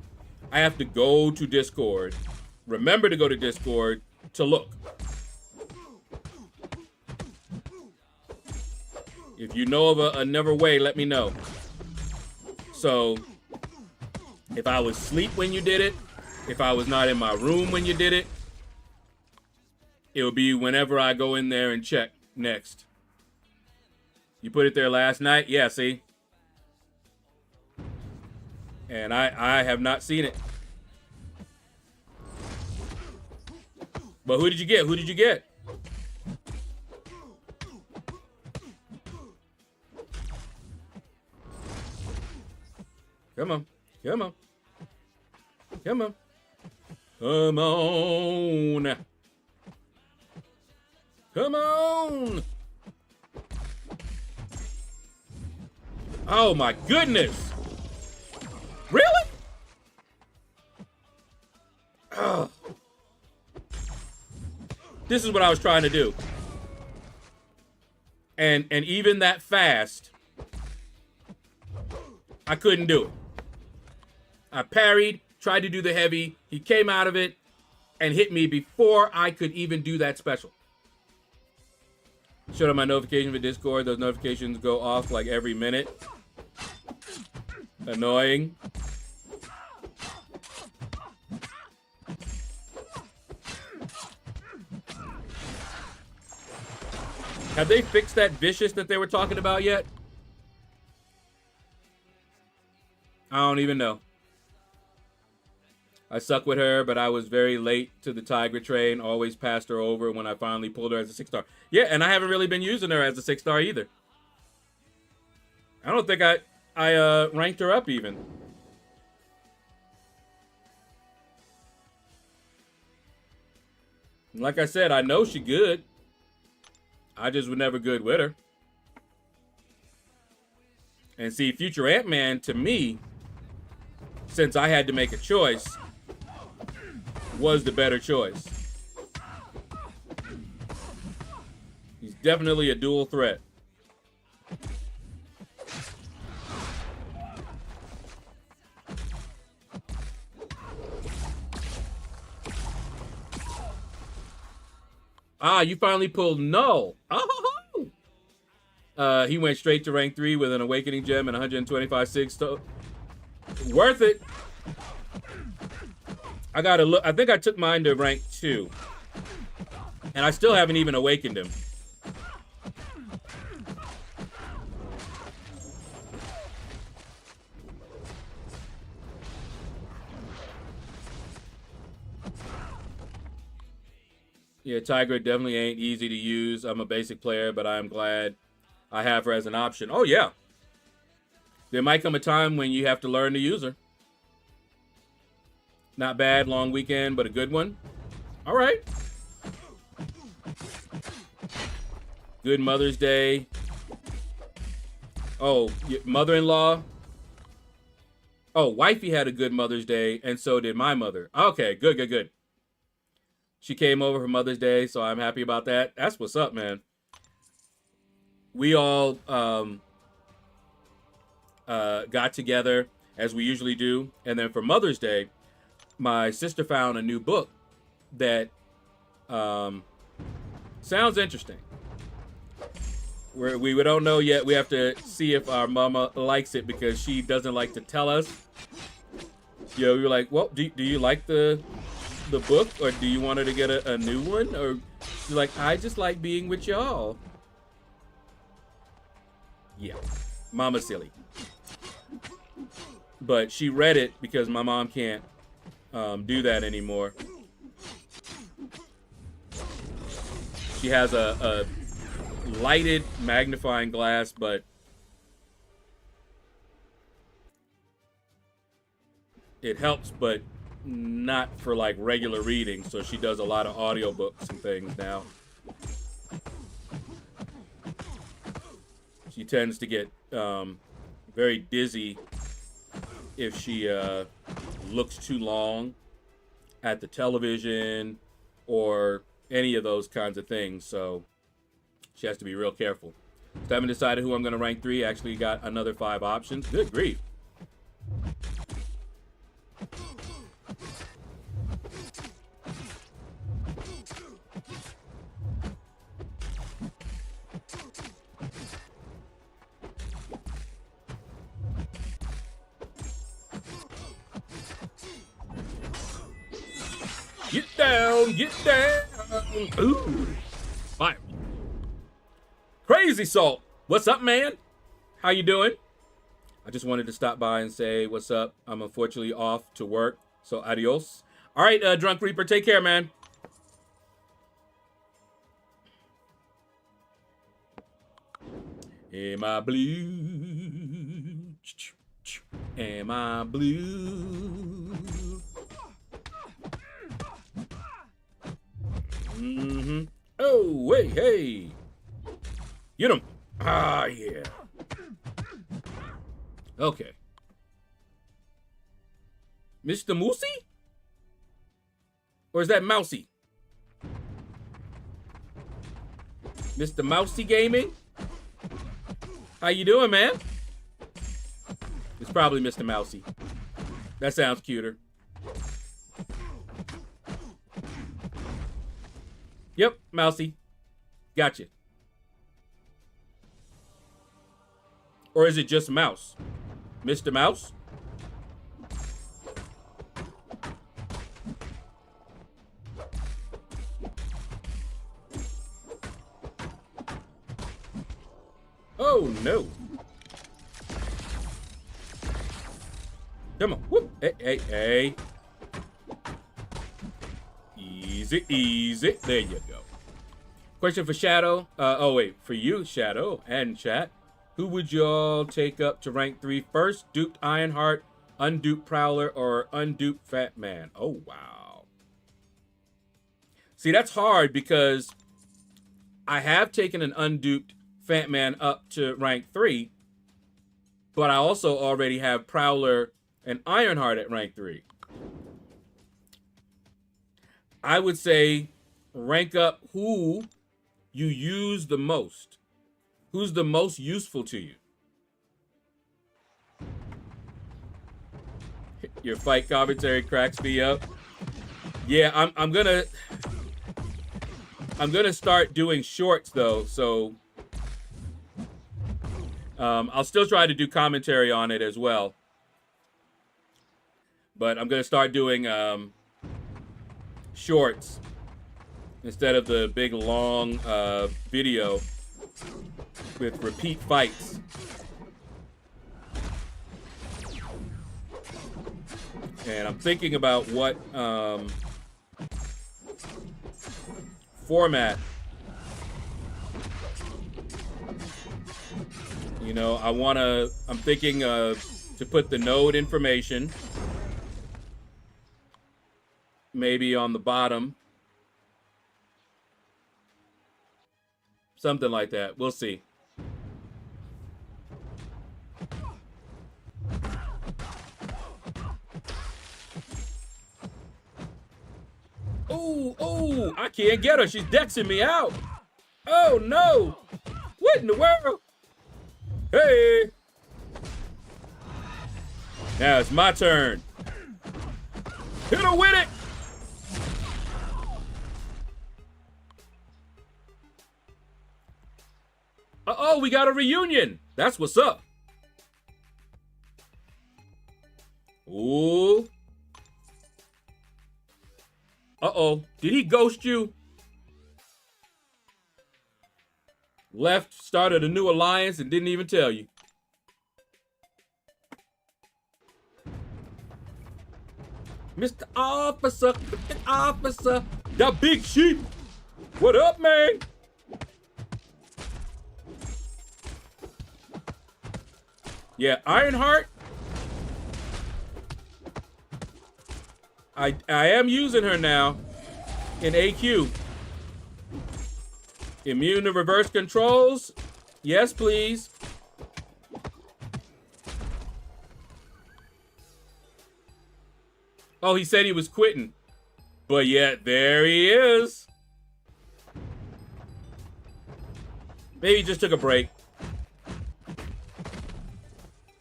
I have to go to Discord. Remember to go to Discord to look. If you know of another way, let me know. So, If I was asleep when you did it, if I was not in my room when you did it, it would be whenever I go in there and check next. You put it there last night? Yeah, see? And I have not seen it. But who did you get? Who did you get? Come on. Come on. Come on. Come on. Come on. Oh my goodness. Really? Oh. This is what I was trying to do. And even that fast, I couldn't do it. I parried, tried to do the heavy. He came out of it and hit me before I could even do that special. Shut up my notification for Discord. Those notifications go off like every minute. Annoying. Have they fixed that vicious that they were talking about yet? I don't even know. I suck with her, but I was very late to the Tiger train. Always passed her over when I finally pulled her as a 6-star. Yeah, and I haven't really been using her as a 6-star either. I don't think I ranked her up even. Like I said, I know she good. I just was never good with her. And see, Future Ant-Man, to me, since I had to make a choice, was the better choice. He's definitely a dual threat. Ah, you finally pulled Null. Oh, he went straight to rank 3 with an Awakening Gem and 125 6. Worth it. I gotta look. I think I took mine to rank 2. And I still haven't even awakened him. Yeah, Tiger definitely ain't easy to use. I'm a basic player, but I'm glad I have her as an option. Oh, yeah. There might come a time when you have to learn to use her. Not bad, long weekend, but a good one. All right. Good Mother's Day. Oh, mother-in-law. Oh, wifey had a good Mother's Day, and so did my mother. Okay, good, good, good. She came over for Mother's Day, so I'm happy about that. That's what's up, man. We all got together, as we usually do. And then for Mother's Day, my sister found a new book that sounds interesting. We don't know yet. We have to see if our mama likes it because she doesn't like to tell us. You know, we were like, well, do you like the book, or do you want her to get a new one? Or she's like, I just like being with y'all. Yeah, mama silly. But she read it because my mom can't do that anymore. She has a lighted magnifying glass, but it helps, but not for like regular reading. So she does a lot of audiobooks and things now. She tends to get very dizzy if she looks too long at the television or any of those kinds of things. So she has to be real careful. So I haven't decided who I'm going to rank 3. Actually got another 5 options. Good grief. down, get down. Ooh, fire. Crazy Salt, what's up, man? How you doing? I just wanted to stop by and say what's up. I'm unfortunately off to work, so adios. All right, Drunk Reaper, take care, man. Am I blue? Am I blue? Mm-hmm. Oh, wait, hey. Get him. Ah, yeah. Okay. Mr. Moosey? Or is that Mousy? Mr. Mousy Gaming? How you doing, man? It's probably Mr. Mousy. That sounds cuter. Yep, Mousy. Gotcha. Or is it just Mouse? Mr. Mouse? Oh, no. Come on. Whoop. Hey, hey, hey. Easy, easy. There you go. Question for Shadow. Oh, wait. For you, Shadow, and chat. Who would y'all take up to rank 3 first? Duped Ironheart, unduped Prowler, or unduped Fat Man? Oh, wow. See, that's hard because I have taken an unduped Fat Man up to rank 3, but I also already have Prowler and Ironheart at rank 3. I would say rank up who you use the most. Who's the most useful to you? Your fight commentary cracks me up. Yeah, I'm gonna start doing shorts though, so I'll still try to do commentary on it as well. But I'm gonna start doing shorts instead of the big long video with repeat fights. And I'm thinking about what format. You know, I'm thinking to put the node information maybe on the bottom. Something like that. We'll see. Oh, I can't get her. She's dexing me out. Oh, no. What in the world? Hey. Now it's my turn. Hit her with it. Uh-oh, we got a reunion. That's what's up. Ooh. Uh-oh. Did he ghost you? Left, started a new alliance, and didn't even tell you. Mr. Officer, Mr. Officer, the big sheep. What up, man? Yeah, Ironheart. I am using her now in AQ. Immune to reverse controls. Yes, please. Oh, he said he was quitting. But yet, there he is. Maybe he just took a break.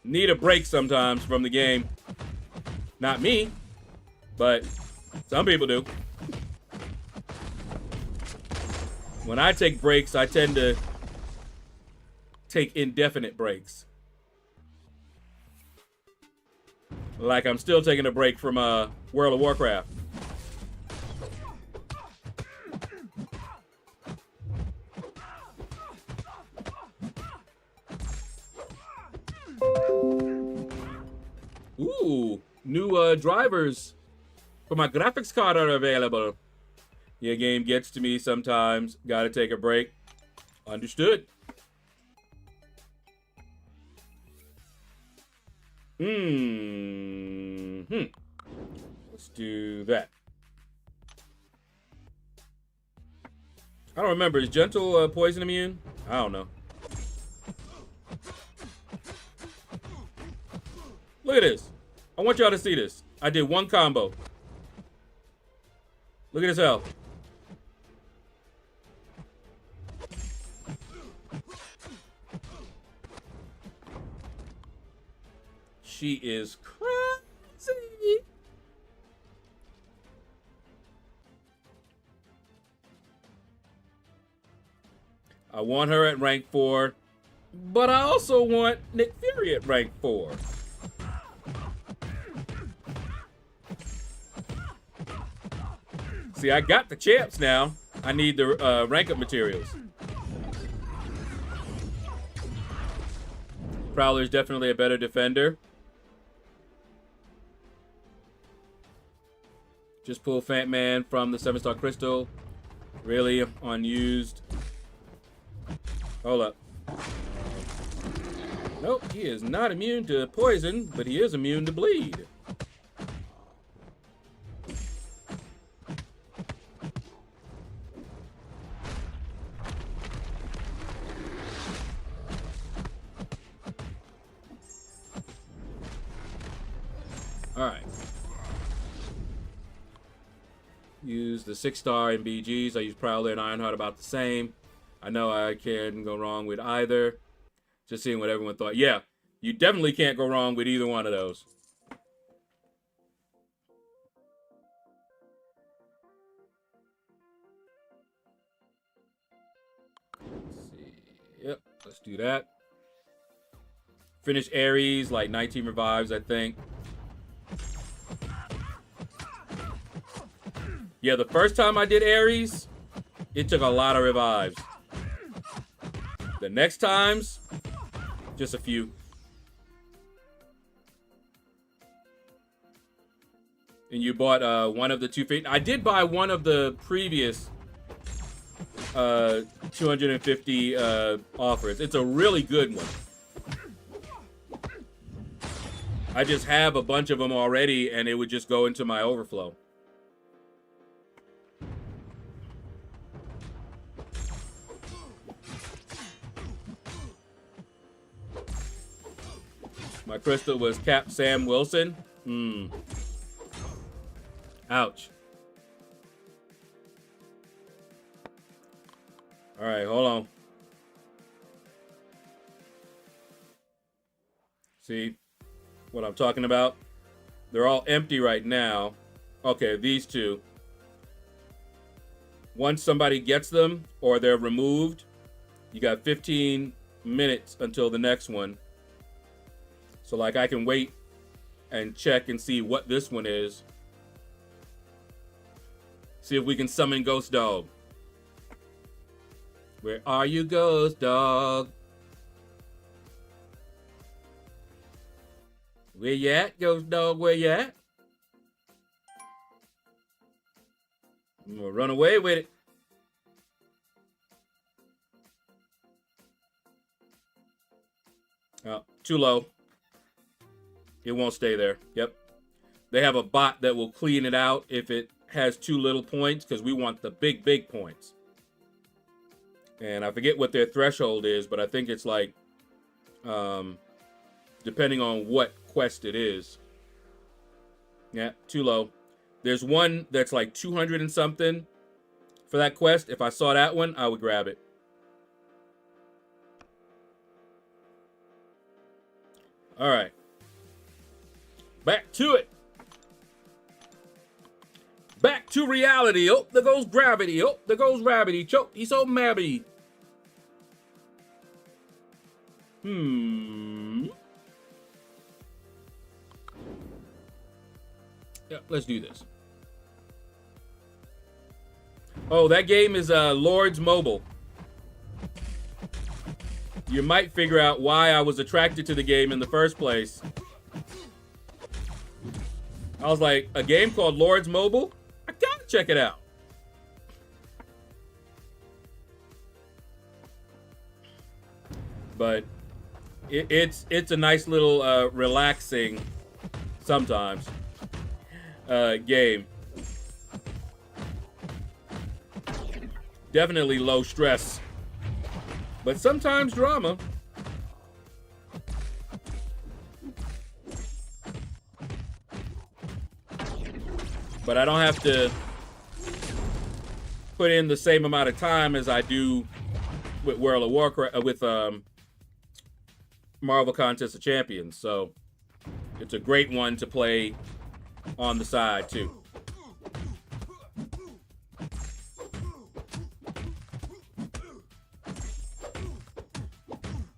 Need a break sometimes from the game. Not me, but some people do. When I take breaks, I tend to take indefinite breaks. Like I'm still taking a break from World of Warcraft. Ooh, new drivers for my graphics card are available. Your game gets to me sometimes. Gotta take a break. Understood. Let's do that. I don't remember. Is gentle poison immune? I don't know. Look at this. I want y'all to see this. I did one combo. Look at this health. She is crazy. I want her at rank 4, but I also want Nick Fury at rank 4. See, I got the champs now. I need the rank up materials. Prowler's definitely a better defender. Just pull Fat Man from the 7-star crystal. Really unused. Hold up. Nope, he is not immune to poison, but he is immune to bleed. Alright. Use the 6-star in BGs. I use Prowler and Ironheart about the same. I know I can't go wrong with either. Just seeing what everyone thought. Yeah, you definitely can't go wrong with either one of those. Let's see. Yep, let's do that. Finish Ares, like 19 revives, I think. Yeah, the first time I did Ares, it took a lot of revives. The next times, just a few. And you bought one of the 250. I did buy one of the previous 250 offers. It's a really good one. I just have a bunch of them already, and it would just go into my overflow. My crystal was Cap Sam Wilson. Ouch. All right, hold on. See what I'm talking about? They're all empty right now. Okay, these two. Once somebody gets them or they're removed, you got 15 minutes until the next one. So, like, I can wait and check and see what this one is. See if we can summon Ghost Dog. Where are you, Ghost Dog? Where you at, Ghost Dog? Where you at? I'm gonna run away with it. Oh, too low. It won't stay there. Yep. They have a bot that will clean it out if it has too little points, because we want the big, big points. And I forget what their threshold is, but I think it's like, depending on what quest it is. Yeah, too low. There's one that's like 200 and something for that quest. If I saw that one, I would grab it. All right. Back to it. Back to reality. Oh, there goes gravity. Oh, there goes Rabbity. Choke. He's so mabby. Yeah, let's do this. Oh, that game is Lord's Mobile. You might figure out why I was attracted to the game in the first place. I was like, a game called Lords Mobile? I gotta check it out. But it's a nice little relaxing, sometimes, game. Definitely low stress, but sometimes drama. But I don't have to put in the same amount of time as I do with World of Warcraft, with Marvel Contest of Champions. So it's a great one to play on the side too.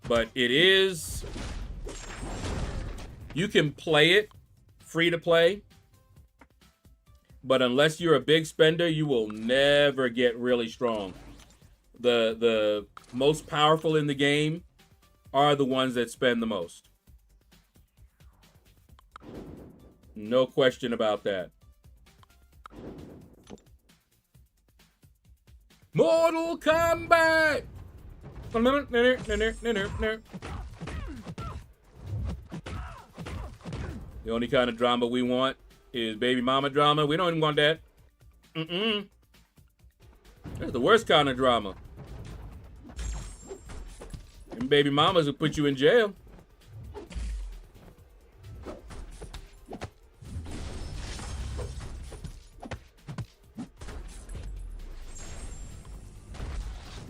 But it is, you can play it free to play, but unless you're a big spender, you will never get really strong. The most powerful in the game are the ones that spend the most. No question about that. Mortal Kombat! The only kind of drama we want is baby mama drama. We don't even want that. That's the worst kind of drama. And baby mamas will put you in jail.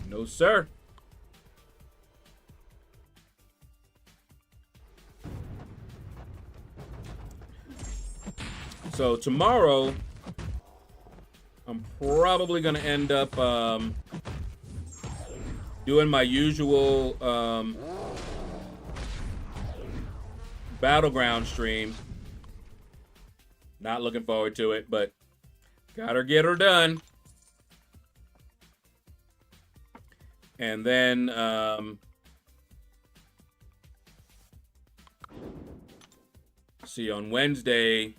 No, sir. So tomorrow, I'm probably going to end up doing my usual Battleground stream. Not looking forward to it, but gotta get her done. And then see, on Wednesday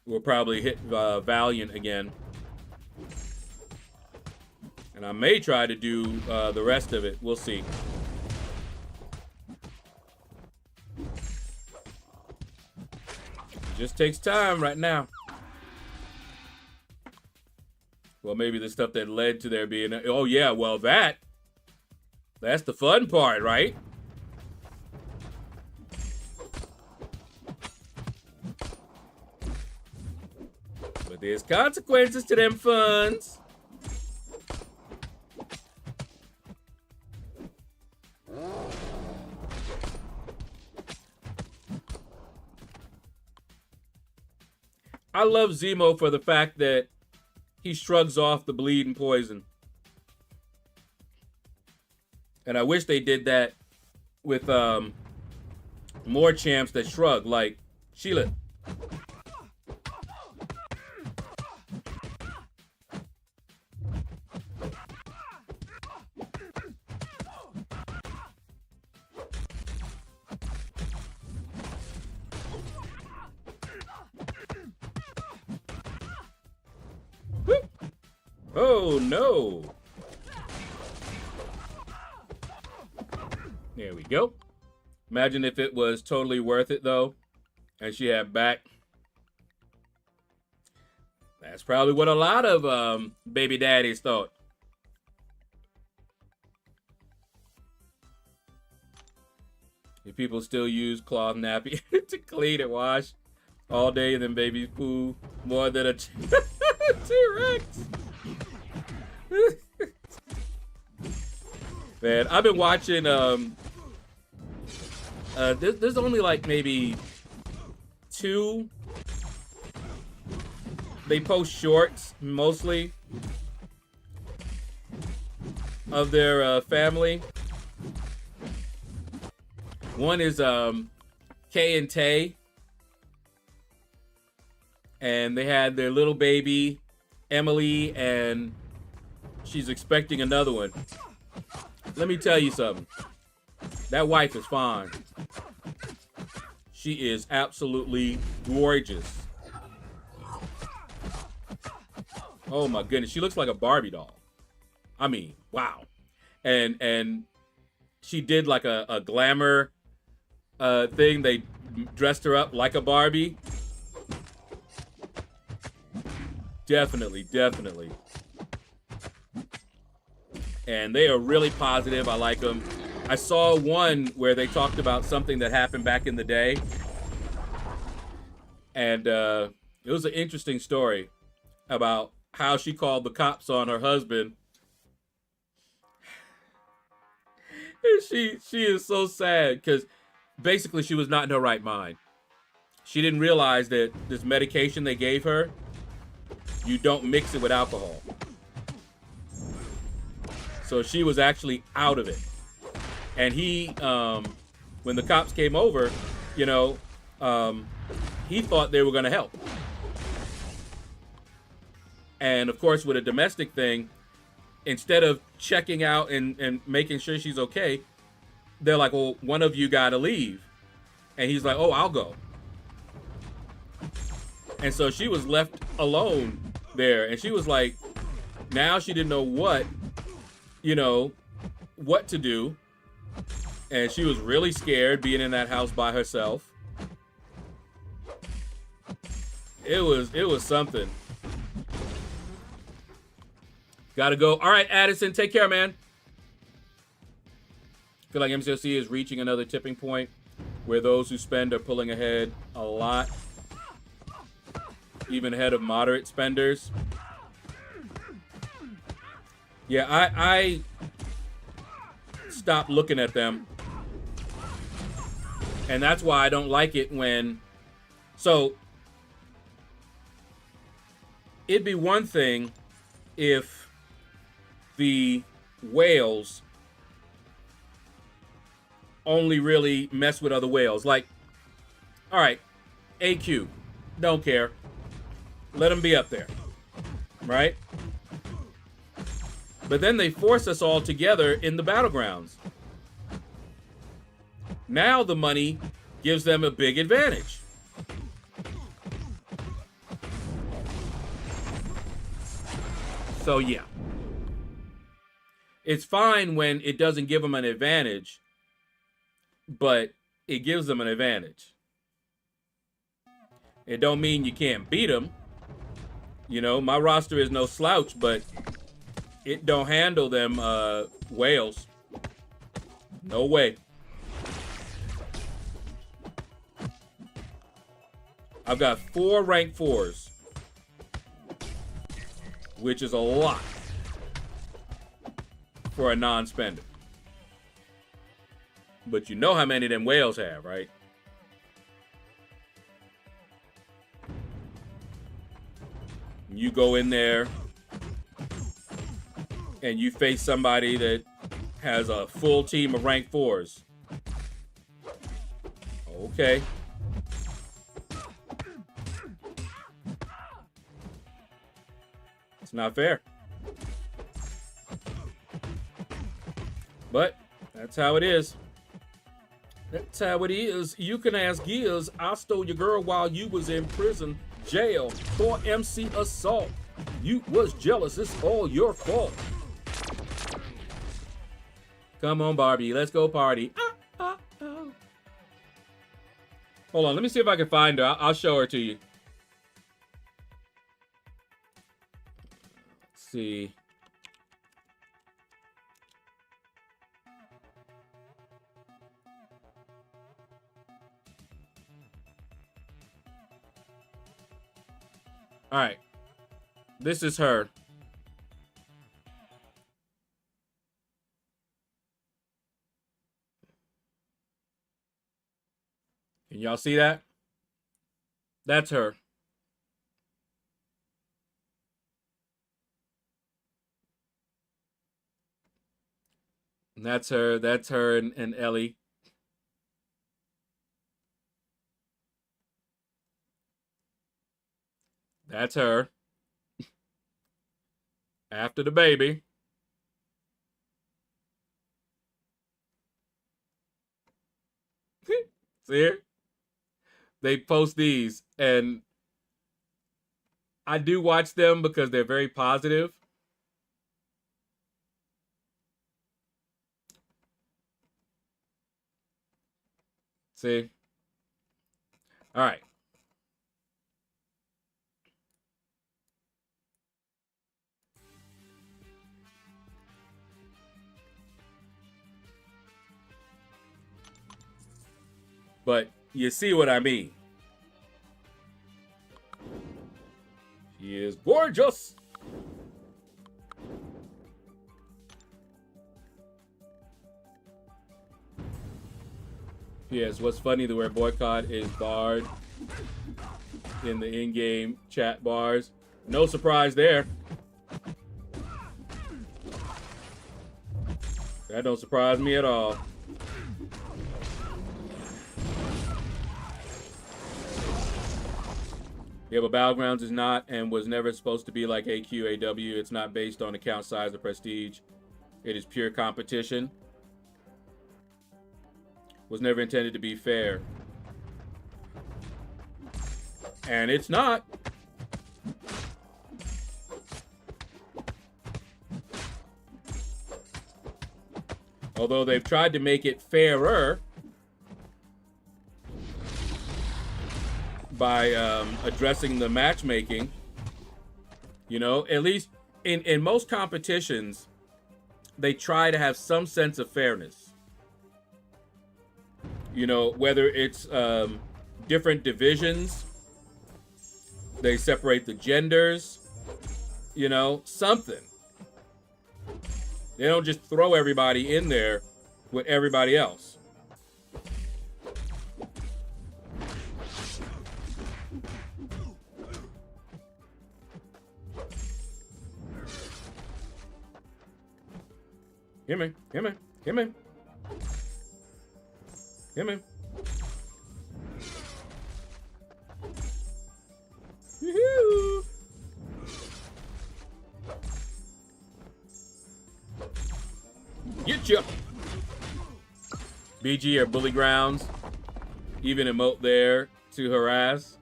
we'll probably hit Valiant again. And I may try to do the rest of it. We'll see. It just takes time right now. Well, maybe the stuff that led to there being... Oh, yeah, well, that's the fun part, right? But there's consequences to them funds. I love Zemo for the fact that he shrugs off the bleed and poison. And I wish they did that with more champs that shrug, like Sheila. Oh, no. There we go. Imagine if it was totally worth it, though, and she had back. That's probably what a lot of baby daddies thought. If people still use cloth nappy to clean and wash all day, and then baby poo more than a T-Rex. Man, I've been watching there's only like maybe 2. They post shorts mostly of their family. One is Kay and Tay, and they had their little baby Emily, and she's expecting another one. Let me tell you something. That wife is fine. She is absolutely gorgeous. Oh my goodness, she looks like a Barbie doll. I mean, wow. And she did like a glamour thing. They dressed her up like a Barbie. Definitely, definitely. And they are really positive. I like them. I saw one where they talked about something that happened back in the day. And it was an interesting story about how she called the cops on her husband. And she is so sad because basically she was not in her right mind. She didn't realize that this medication they gave her, you don't mix it with alcohol. So she was actually out of it. And he, when the cops came over, you know, he thought they were going to help. And of course, with a domestic thing, instead of checking out and making sure she's okay, they're like, well, one of you got to leave. And he's like, oh, I'll go. And so she was left alone there. And she was like, now she didn't know what to do. And she was really scared being in that house by herself. It was something. Gotta go. All right, Addison, take care, man. I feel like MCOC is reaching another tipping point where those who spend are pulling ahead a lot, even ahead of moderate spenders. Yeah, I stopped looking at them. And that's why I don't like it when... So, it'd be one thing if the whales only really mess with other whales. Like, all right, AQ, don't care. Let them be up there, right? But then they force us all together in the battlegrounds. Now the money gives them a big advantage. So yeah. It's fine when it doesn't give them an advantage, but it gives them an advantage. It don't mean you can't beat them. You know, my roster is no slouch, but it don't handle them whales. No way. I've got 4 rank 4s, which is a lot for a non-spender. But you know how many of them whales have, right? You go in there and you face somebody that has a full team of rank 4s. Okay. It's not fair. But that's how it is. That's how it is. You can ask Gears. I stole your girl while you was in prison, jail, for MC assault. You was jealous. It's all your fault. Come on, Barbie. Let's go party. Hold on. Let me see if I can find her. I'll show her to you. Let's see. All right. This is her. Can y'all see that? That's her. And that's her. That's her and Ellie. That's her. After the baby. See her? They post these and I do watch them because they're very positive. See? All right. But you see what I mean. She is gorgeous. Yes, what's funny, the word boycott is barred in the in-game chat bars. No surprise there. That don't surprise me at all. Yeah, but Battlegrounds is not and was never supposed to be like AQAW. It's not based on account size or prestige. It is pure competition. Was never intended to be fair. And it's not. Although they've tried to make it fairer by addressing the matchmaking. You know, at least in most competitions, they try to have some sense of fairness. You know, whether it's different divisions, they separate the genders, you know, something. They don't just throw everybody in there with everybody else. Come in, come in, come in. Come in. Woohoo! Get ya! BG or bully grounds. Even emote there to harass.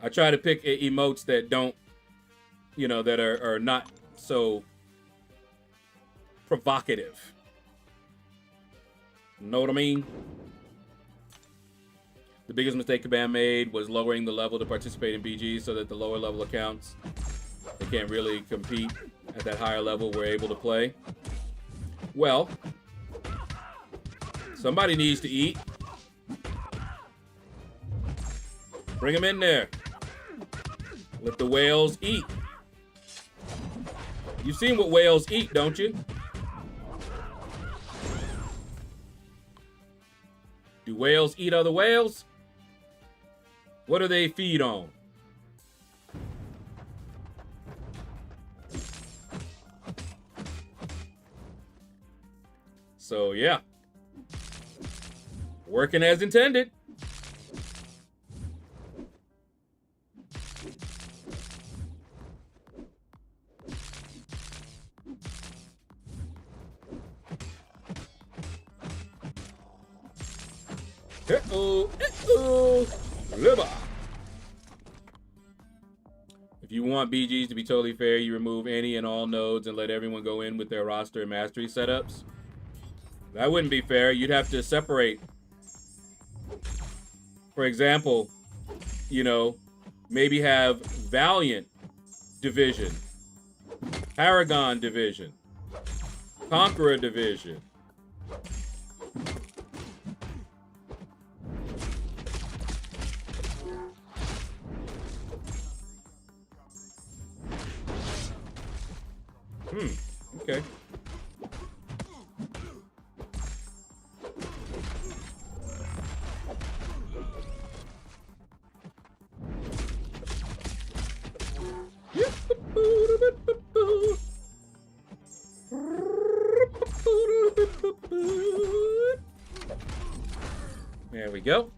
I try to pick emotes that don't, you know, that are not so provocative. Know what I mean? The biggest mistake Kabam made was lowering the level to participate in BG so that the lower level accounts, they can't really compete at that higher level, we're able to play. Well, somebody needs to eat. Bring them in there. Let the whales eat. You've seen what whales eat, don't you? Do whales eat other whales? What do they feed on? So, yeah. Working as intended. If you want BGs to be totally fair, you remove any and all nodes and let everyone go in with their roster and mastery setups. That wouldn't be fair. You'd have to separate. For example, you know, maybe have Valiant division, Paragon division, Conqueror division. Okay. There we go.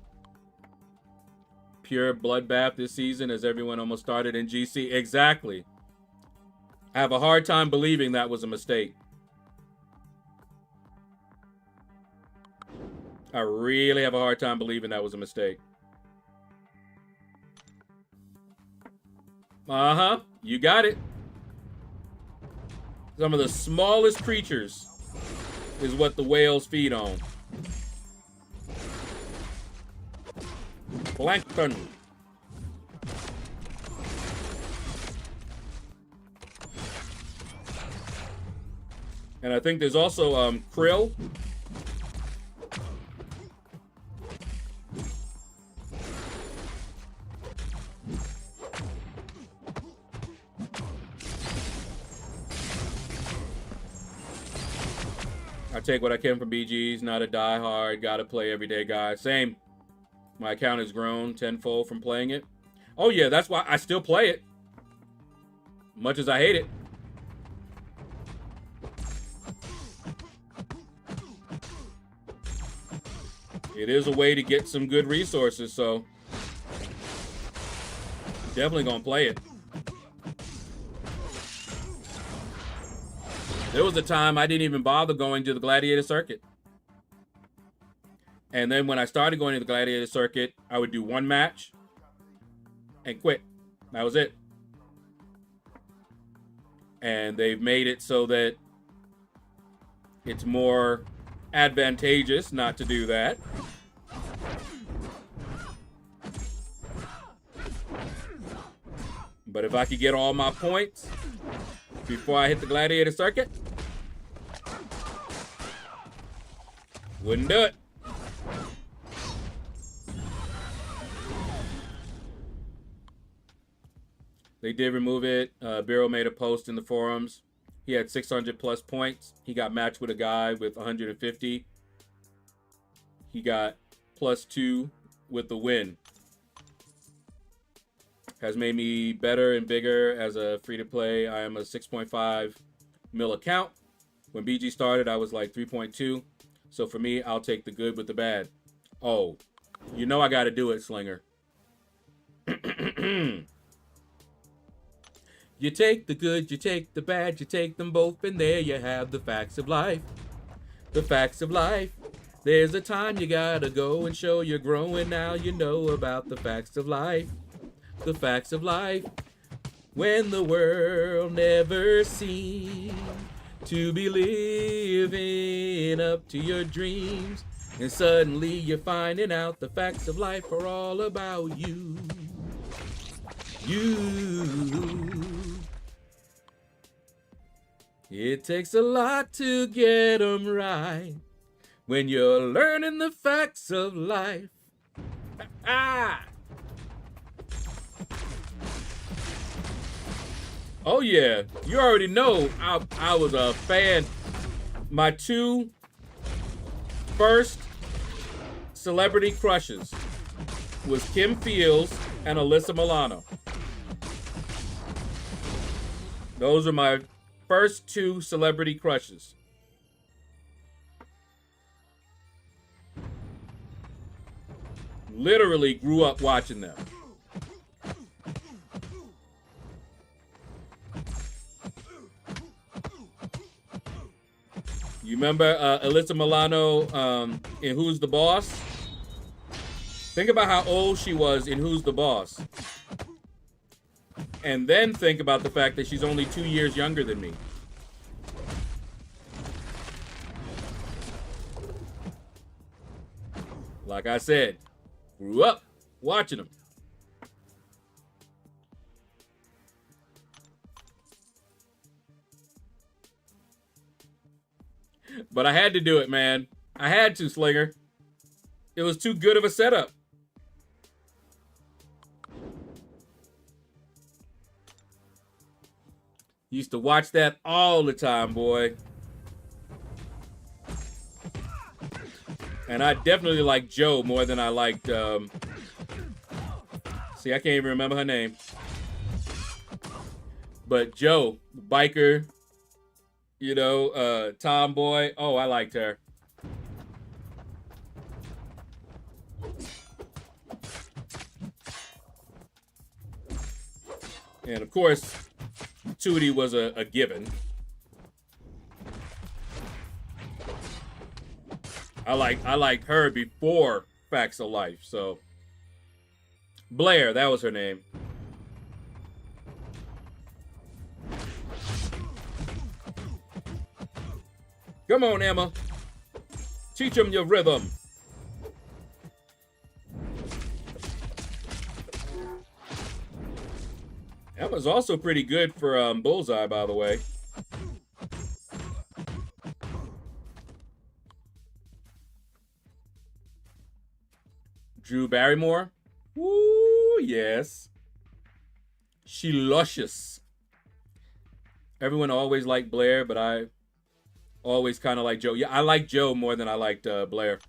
Pure bloodbath this season as everyone almost started in GC. Exactly. I have a hard time believing that was a mistake. I really have a hard time believing that was a mistake. Uh-huh. You got it. Some of the smallest creatures is what the whales feed on. Plankton. And I think there's also krill. I take what I can from BGs, not a die-hard, gotta play everyday guy. Same. My account has grown tenfold from playing it. Oh yeah, that's why I still play it. Much as I hate it. It is a way to get some good resources, so definitely gonna play it. There was a time I didn't even bother going to the Gladiator Circuit. And then when I started going to the Gladiator Circuit, I would do one match and quit. That was it. And they've made it so that it's more advantageous not to do that. But if I could get all my points before I hit the Gladiator Circuit, wouldn't do it. They did remove it. Bureau made a post in the forums. He had 600 plus points. He got matched with a guy with 150. He got +2 with the win. Has made me better and bigger as a free-to-play. I am a 6.5 mil account. When BG started, I was like 3.2. So for me, I'll take the good with the bad. Oh, you know I got to do it, Slinger. You take the good, you take the bad, you take them both, and there you have the facts of life. The facts of life. There's a time you gotta go and show you're growing. Now you know about the facts of life. The facts of life. When the world never seemed to be living up to your dreams, and suddenly you're finding out the facts of life are all about you. It takes a lot to get 'em right when you're learning the facts of life. Oh yeah, you already know I was a fan. My two first celebrity crushes was Kim Fields and Alyssa Milano. Those are my first two celebrity crushes. Literally grew up watching them. You remember Alyssa Milano in Who's the Boss? Think about how old she was in Who's the Boss. And then think about the fact that she's only 2 years younger than me. Like I said, grew up watching them. But I had to do it, man. I had to, Slinger. It was too good of a setup. Used to watch that all the time, boy. And I definitely liked Joe more than I liked, see, I can't even remember her name. But Joe, biker, you know, tomboy. Oh, I liked her. And of course, Tootie was a given. I liked her before Facts of Life. So Blair, that was her name. Come on, Emma. Teach him your rhythm. Emma's also pretty good for Bullseye, by the way. Drew Barrymore. Woo, yes. She luscious. Everyone always liked Blair, but I always kind of liked Joe. Yeah, I liked Joe more than I liked Blair.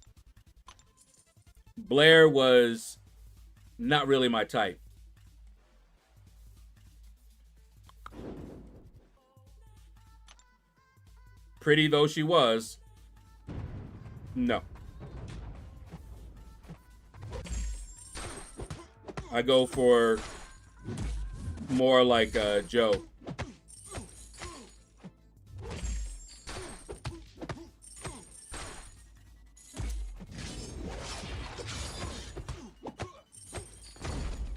Blair was not really my type. Pretty though she was, no. I go for more like Joe.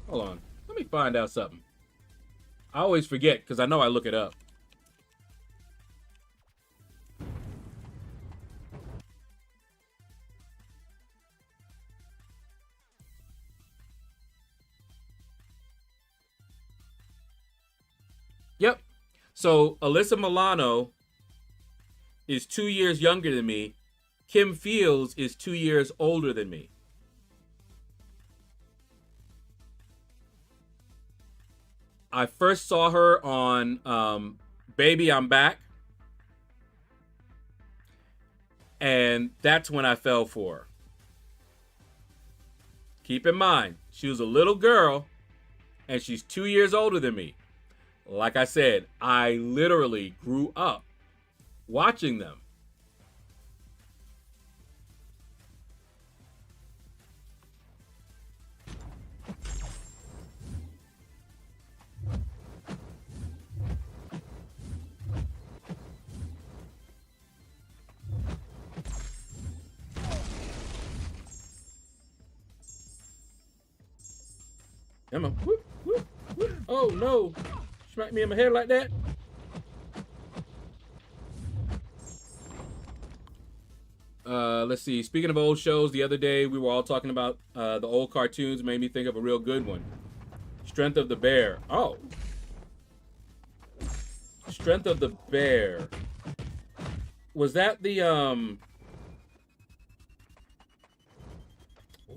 Hold on. Let me find out something. I always forget because I know I look it up. Yep. So Alyssa Milano is 2 years younger than me. Kim Fields is 2 years older than me. I first saw her on Baby, I'm Back. And that's when I fell for her. Keep in mind, she was a little girl and she's 2 years older than me. Like I said, I literally grew up watching them. Emma, whoop, whoop, whoop. Oh no. Smack me in my head like that. Let's see. Speaking of old shows, the other day we were all talking about the old cartoons. Made me think of a real good one. Strength of the Bear. Oh. Strength of the Bear. Was that the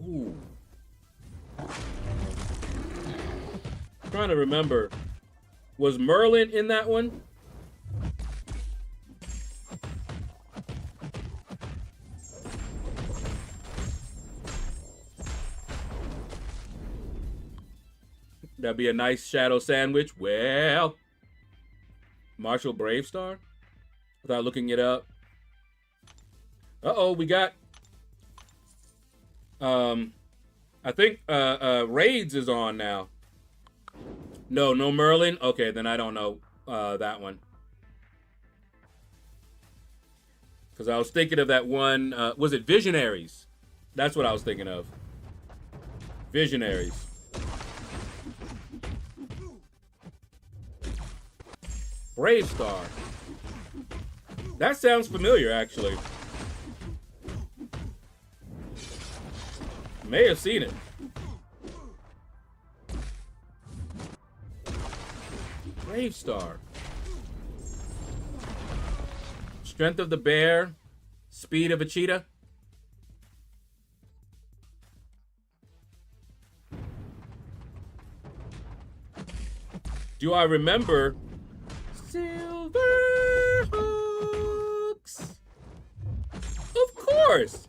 Ooh. I'm trying to remember. Was Merlin in that one? That'd be a nice shadow sandwich. Well, Marshall Bravestar? Without looking it up. Uh-oh, we got... I think Raids is on now. No Merlin? Okay, then I don't know that one. Because I was thinking of that one. Was it Visionaries? That's what I was thinking of. Visionaries. Brave Star. That sounds familiar, actually. May have seen it. Brave Star. Strength of the Bear. Speed of a Cheetah. Do I remember Silver Hooks? Of course.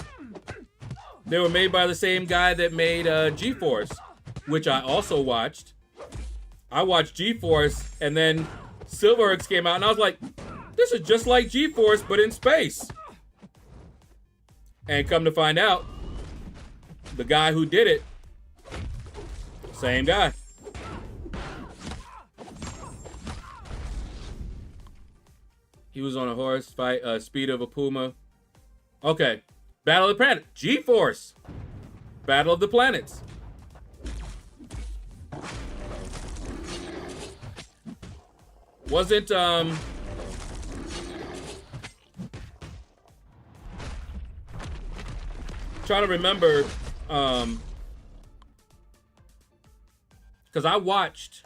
They were made by the same guy that made G-Force, which I also watched. I watched G-Force, and then Silverhooks came out, and I was like, this is just like G-Force, but in space. And come to find out, the guy who did it, same guy. He was on a horse, fight, speed of a puma. Okay, Battle of the Planet, G-Force. Battle of the Planets. trying to remember, because I watched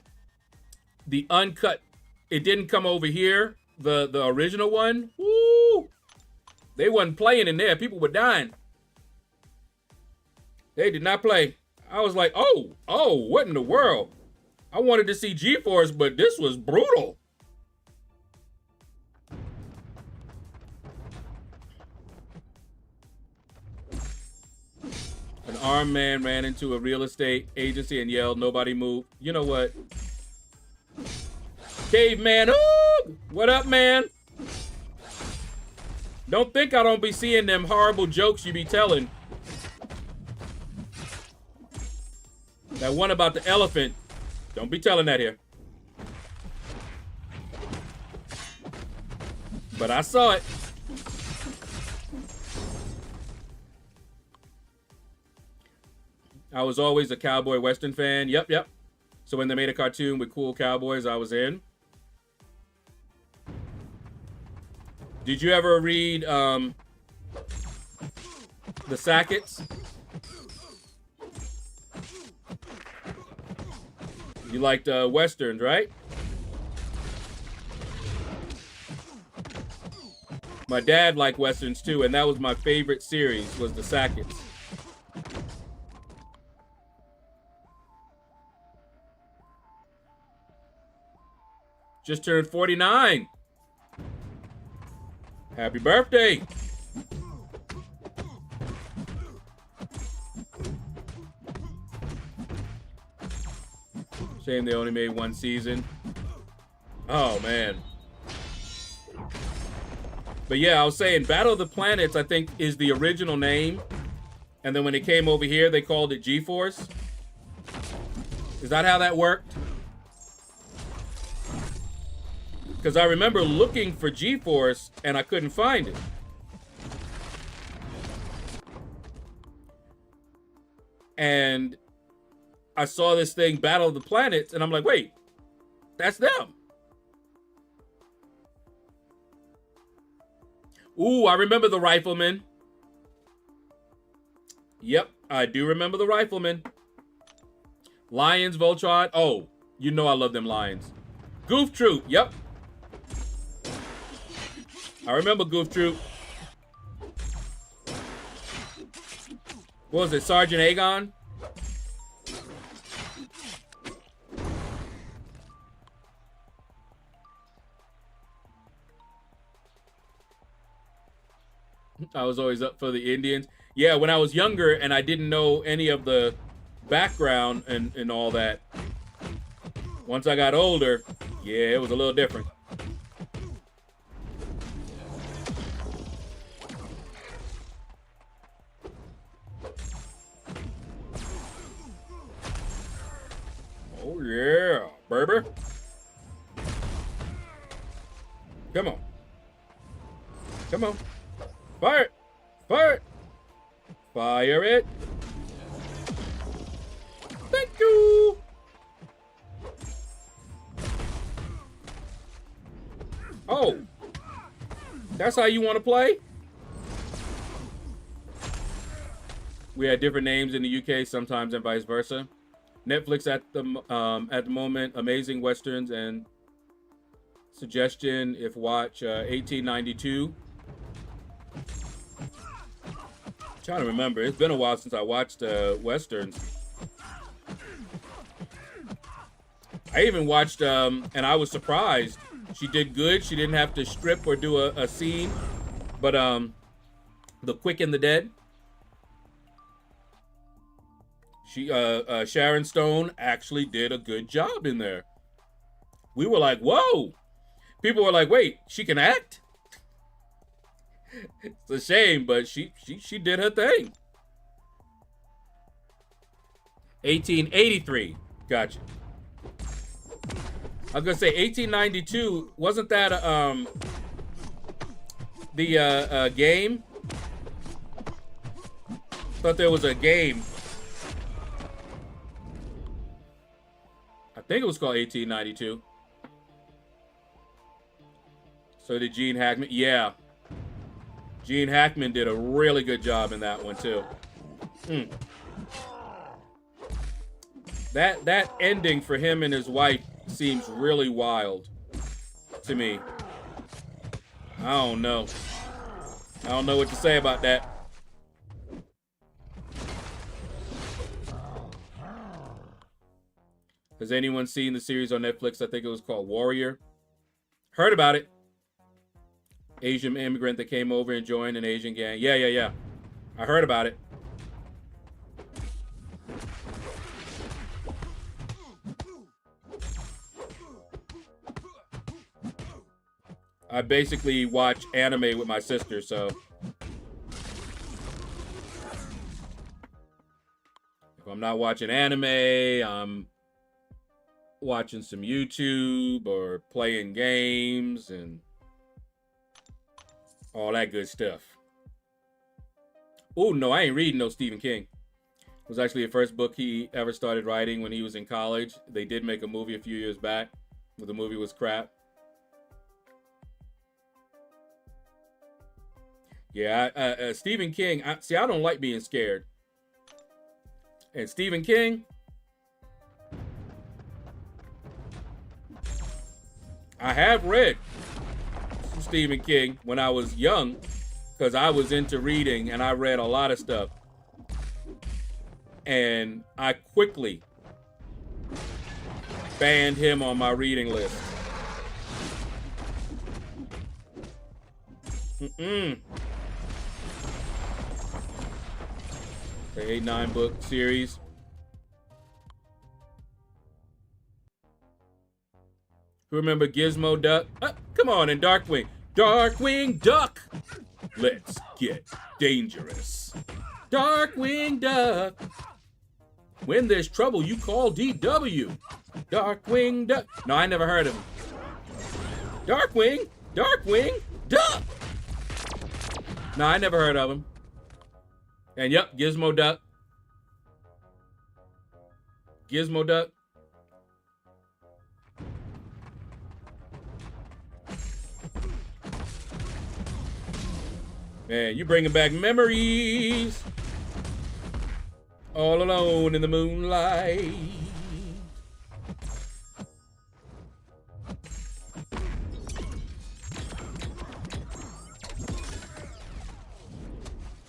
the uncut. It didn't come over here. The original one. Woo! They wasn't playing in there. People were dying. They did not play. I was like, oh, what in the world? I wanted to see G-Force, but this was brutal. An armed man ran into a real estate agency and yelled, "Nobody move." You know what? Caveman, ooh! What up, man? Don't think I don't be seeing them horrible jokes you be telling. That one about the elephant, don't be telling that here. But I saw it. I was always a cowboy western fan. Yep. So when they made a cartoon with cool cowboys, I was in. Did you ever read the Sackets? You liked westerns, right? My dad liked westerns too, and that was my favorite series, was the Sackets. Just turned 49. Happy birthday. Shame they only made one season. Oh, man. But yeah, I was saying Battle of the Planets, I think, is the original name. And then when it came over here, they called it G-Force. Is that how that worked? Because I remember looking for G-Force and I couldn't find it. And I saw this thing, Battle of the Planets, and I'm like, wait, that's them. Ooh, I remember the Rifleman. Yep, I do remember the Rifleman. Lions, Voltron. Oh, you know I love them Lions. Goof Troop, yep. I remember Goof Troop. What was it, Sergeant Agon? I was always up for the Indians. Yeah, when I was younger and I didn't know any of the background and all that. Once I got older, yeah, it was a little different. Oh yeah, Berber. Come on. Come on. Fire it! Fire it! Fire it! Thank you! Oh! That's how you want to play? We had different names in the UK sometimes and vice versa. Netflix at the moment, amazing westerns and suggestion if watch 1892. Trying to remember, it's been a while since I watched westerns. I even watched and I was surprised she did good. She didn't have to strip or do a scene, but The Quick and the Dead, she Sharon Stone actually did a good job in there. We were like, whoa. People were like, wait, she can act? It's a shame, but she did her thing. 1883. Gotcha. I was gonna say 1892. Wasn't that the game? Thought there was a game. I think it was called 1892. So did Gene Hackman? Yeah. Gene Hackman did a really good job in that one, too. That ending for him and his wife seems really wild to me. I don't know. I don't know what to say about that. Has anyone seen the series on Netflix? I think it was called Warrior. Heard about it. Asian immigrant that came over and joined an Asian gang. Yeah. I heard about it. I basically watch anime with my sister, so if I'm not watching anime, I'm watching some YouTube or playing games and all that good stuff. Oh, no, I ain't reading no Stephen King. It was actually the first book he ever started writing when he was in college. They did make a movie a few years back, but the movie was crap. Yeah, Stephen King, I don't like being scared. And Stephen King, I have read Stephen King when I was young, because I was into reading and I read a lot of stuff. And I quickly banned him on my reading list. The 8-9 book series. Who remember Gizmo Duck? Come on, and Darkwing. Darkwing Duck! Let's get dangerous. Darkwing Duck. When there's trouble, you call DW. Darkwing Duck. No, I never heard of him. Darkwing Duck. No, I never heard of him. And yep, Gizmo Duck. Gizmo Duck. Man, you bringing back memories. All alone in the moonlight.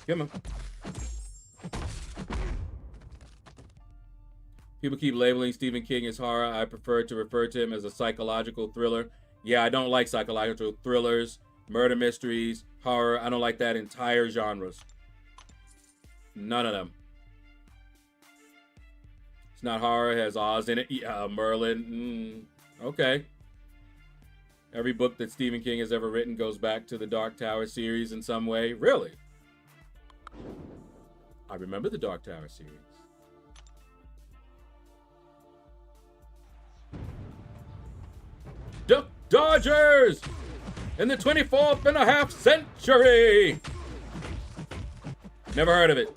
Come on. People keep labeling Stephen King as horror. I prefer to refer to him as a psychological thriller. Yeah, I don't like psychological thrillers, murder mysteries, horror. I don't like that entire genres. None of them. It's not horror. It has Oz in it. Yeah, Merlin. Okay. Every book that Stephen King has ever written goes back to the Dark Tower series in some way. Really? I remember the Dark Tower series. Duck Dodgers in the 24th and a half century. Never heard of it.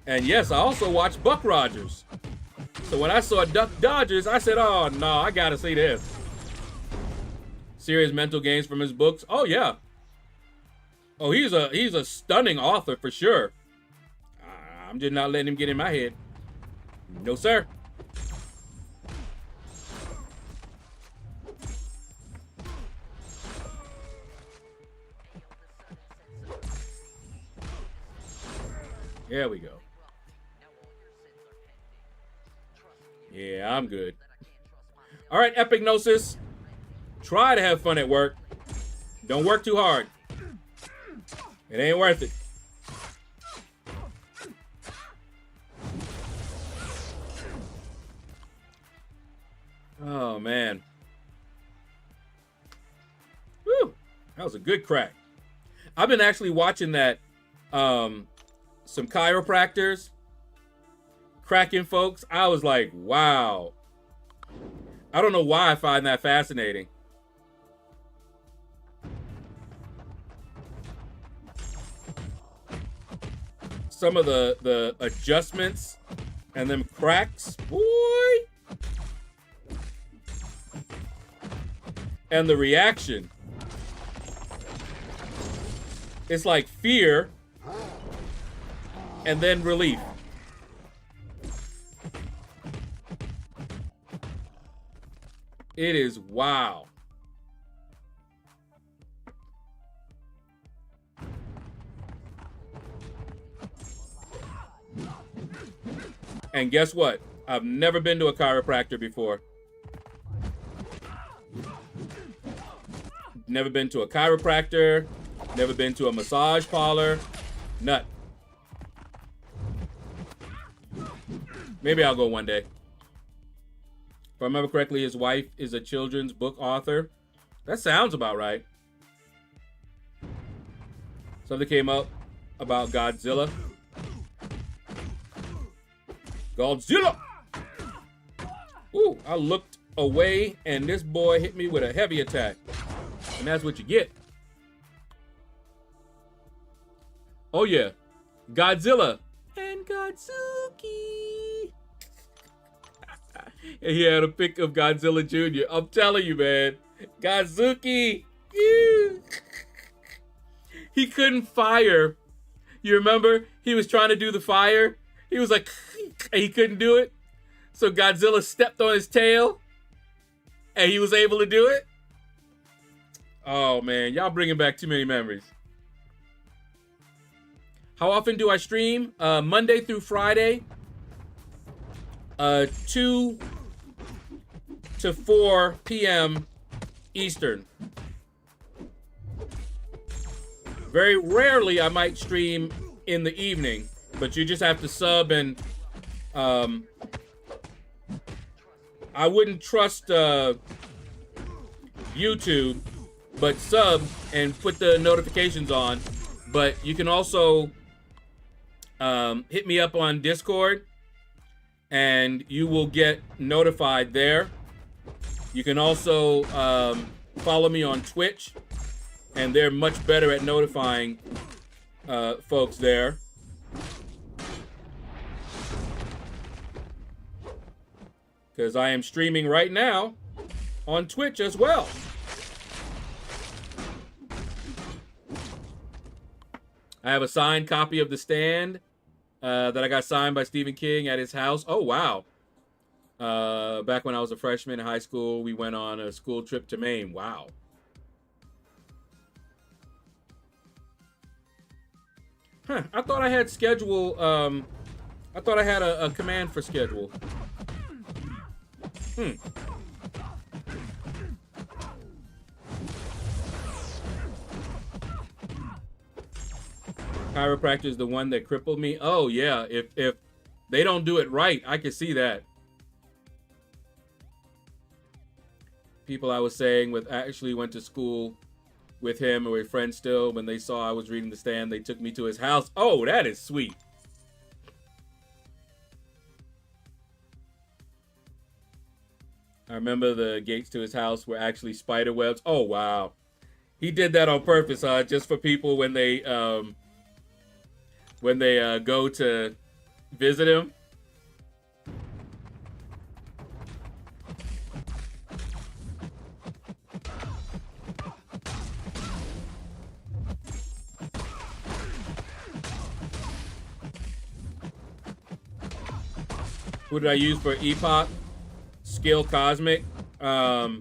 And yes, I also watched Buck Rogers. So when I saw Duck Dodgers, I said, oh no, I gotta see this. Serious mental games from his books. Oh yeah. Oh, he's a stunning author for sure. I'm just not letting him get in my head. No, sir. There we go. Yeah, I'm good. All right, Epic Gnosis. Try to have fun at work. Don't work too hard. It ain't worth it. Oh, man. Whew. That was a good crack. I've been actually watching that, some chiropractors cracking folks. I was like, wow. I don't know why I find that fascinating. Some of the adjustments and them cracks, boy. And the reaction. It's like fear and then relief. It is wow. And guess what? I've never been to a chiropractor before. Never been to a chiropractor. Never been to a massage parlor. Nut. Maybe I'll go one day. If I remember correctly, his wife is a children's book author. That sounds about right. Something came up about Godzilla. Godzilla! Ooh, I looked away and this boy hit me with a heavy attack. And that's what you get. Oh yeah, Godzilla. And Godzuki. And he had a pic of Godzilla Jr. I'm telling you, man. Godzuki. He couldn't fire. You remember? He was trying to do the fire. He was like, and he couldn't do it. So Godzilla stepped on his tail. And he was able to do it. Oh, man. Y'all bringing back too many memories. How often do I stream? Monday through Friday. 2 to 4 p.m. Eastern. Very rarely I might stream in the evening, but you just have to sub and I wouldn't trust YouTube, but sub and put the notifications on. But you can also hit me up on Discord and you will get notified there. You can also follow me on Twitch, and they're much better at notifying folks there. Because I am streaming right now on Twitch as well. I have a signed copy of The Stand that I got signed by Stephen King at his house. Oh, wow. Back when I was a freshman in high school, we went on a school trip to Maine. Wow. Huh, I thought I had schedule. I thought I had a command for schedule. Chiropractor is the one that crippled me. Oh yeah, if they don't do it right, I can see that. People I was saying with actually went to school with him or with friends still. When they saw I was reading The Stand, they took me to his house. Oh, that is sweet. I remember the gates to his house were actually spider webs. Oh wow, he did that on purpose, just for people when they go to visit him. Who did I use for Epoch? Skill Cosmic. Oh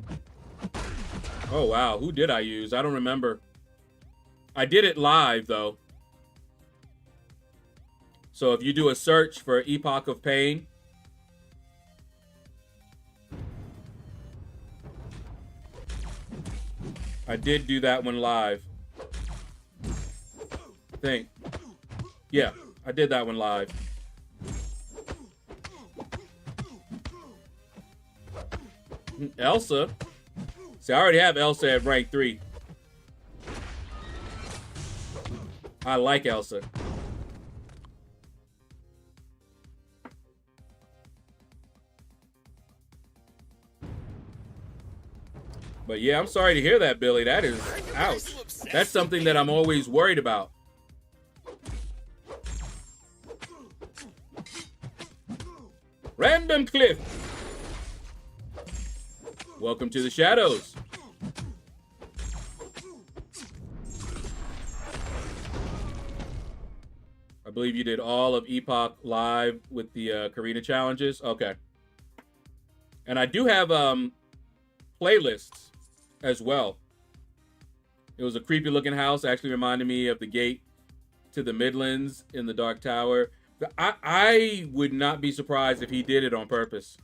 wow, who did I use? I don't remember. I did it live though. So if you do a search for Epoch of Pain, I did do that one live. I think. Yeah, I did that one live. Elsa. See, I already have Elsa at rank 3. I like Elsa. But yeah, I'm sorry to hear that, Billy. That is, ouch. That's something that I'm always worried about. Random Cliff. Welcome to the shadows. believe you did all of Epoch live with the Karina challenges. Okay. And I do have playlists as well. It was a creepy looking house. Actually reminded me of the gate to the Midlands in the Dark Tower. I would not be surprised if he did it on purpose.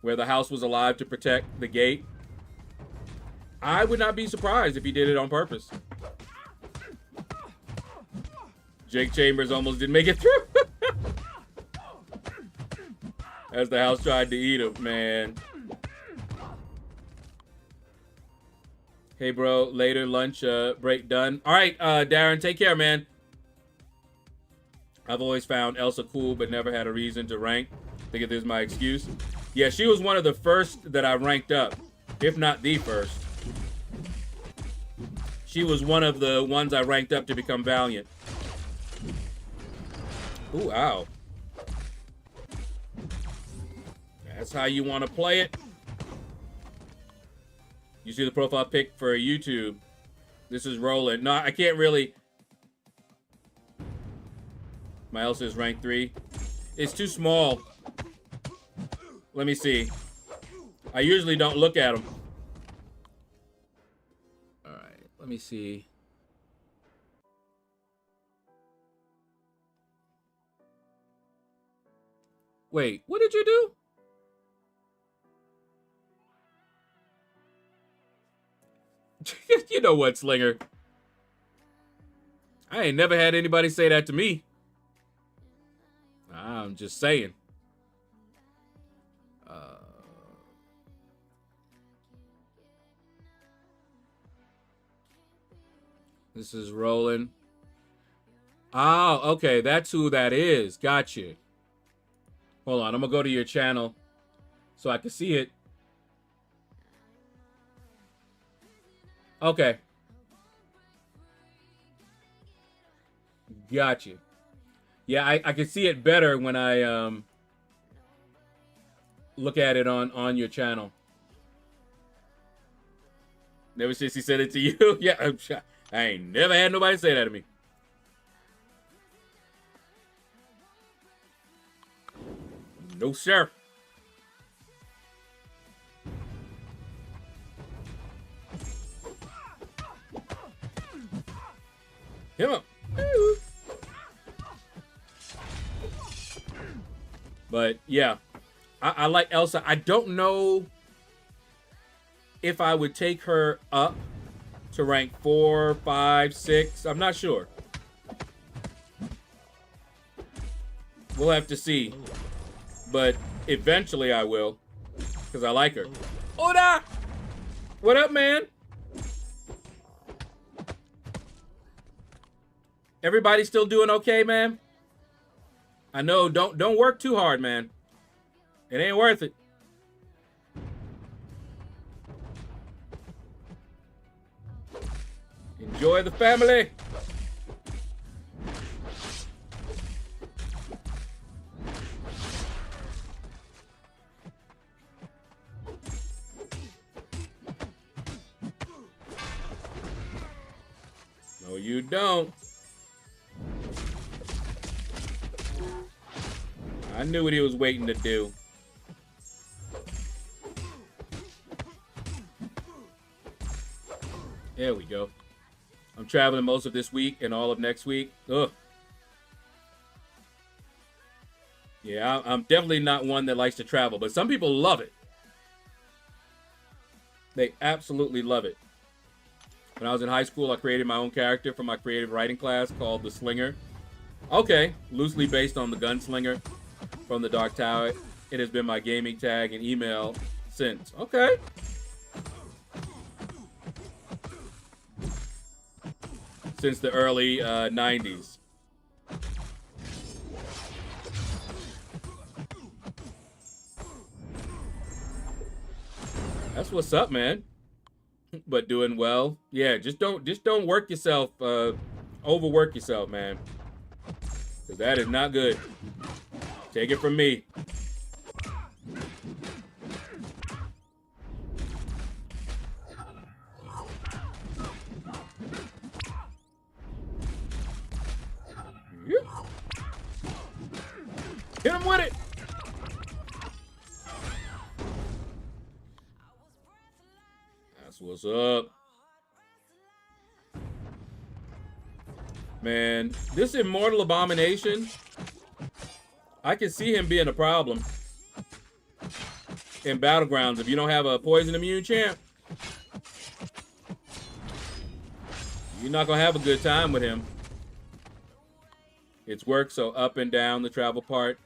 Where the house was alive to protect the gate. I would not be surprised if he did it on purpose. Jake Chambers almost didn't make it through. As the house tried to eat him, man. Hey, bro. Later, lunch break done. All right, Darren, take care, man. I've always found Elsa cool, but never had a reason to rank. I think this is my excuse. Yeah, she was one of the first that I ranked up, if not the first. She was one of the ones I ranked up to become Valiant. Ooh, ow. That's how you want to play it. You see the profile pic for YouTube. This is Rollin. No, I can't really. My Elsa is rank 3. It's too small. Let me see. I usually don't look at them. All right, let me see. Wait, what did you do? You know what, Slinger? I ain't never had anybody say that to me. I'm just saying. This is Rollin. Oh, okay. That's who that is. Gotcha. Hold on. I'm going to go to your channel so I can see it. Okay. Gotcha. Yeah, I can see it better when I look at it on your channel. Never since he said it to you. Yeah, I ain't never had nobody say that to me. No, sir. Him up. But yeah, I like Elsa. I don't know if I would take her up to rank 4, 5, 6. I'm not sure. We'll have to see. But eventually I will, because I like her. Hola! What up, man? Everybody still doing okay, man? I know, don't work too hard, man. It ain't worth it. Enjoy the family. No, you don't. I knew what he was waiting to do. There we go. I'm traveling most of this week and all of next week. Ugh. Yeah, I'm definitely not one that likes to travel, but some people love it. They absolutely love it. When I was in high school, I created my own character for my creative writing class called the Slinger. Okay, loosely based on the Gunslinger from the Dark Tower. It has been my gaming tag and email since. Okay. Since the early 90s. That's what's up, man. But doing well. Yeah, just don't work yourself, overwork yourself, man. Because that is not good. Take it from me. him with it. That's what's up. Man, this Immortal Abomination, I can see him being a problem in Battlegrounds if you don't have a poison immune champ. You're not going to have a good time with him. It's work, so up and down the travel part,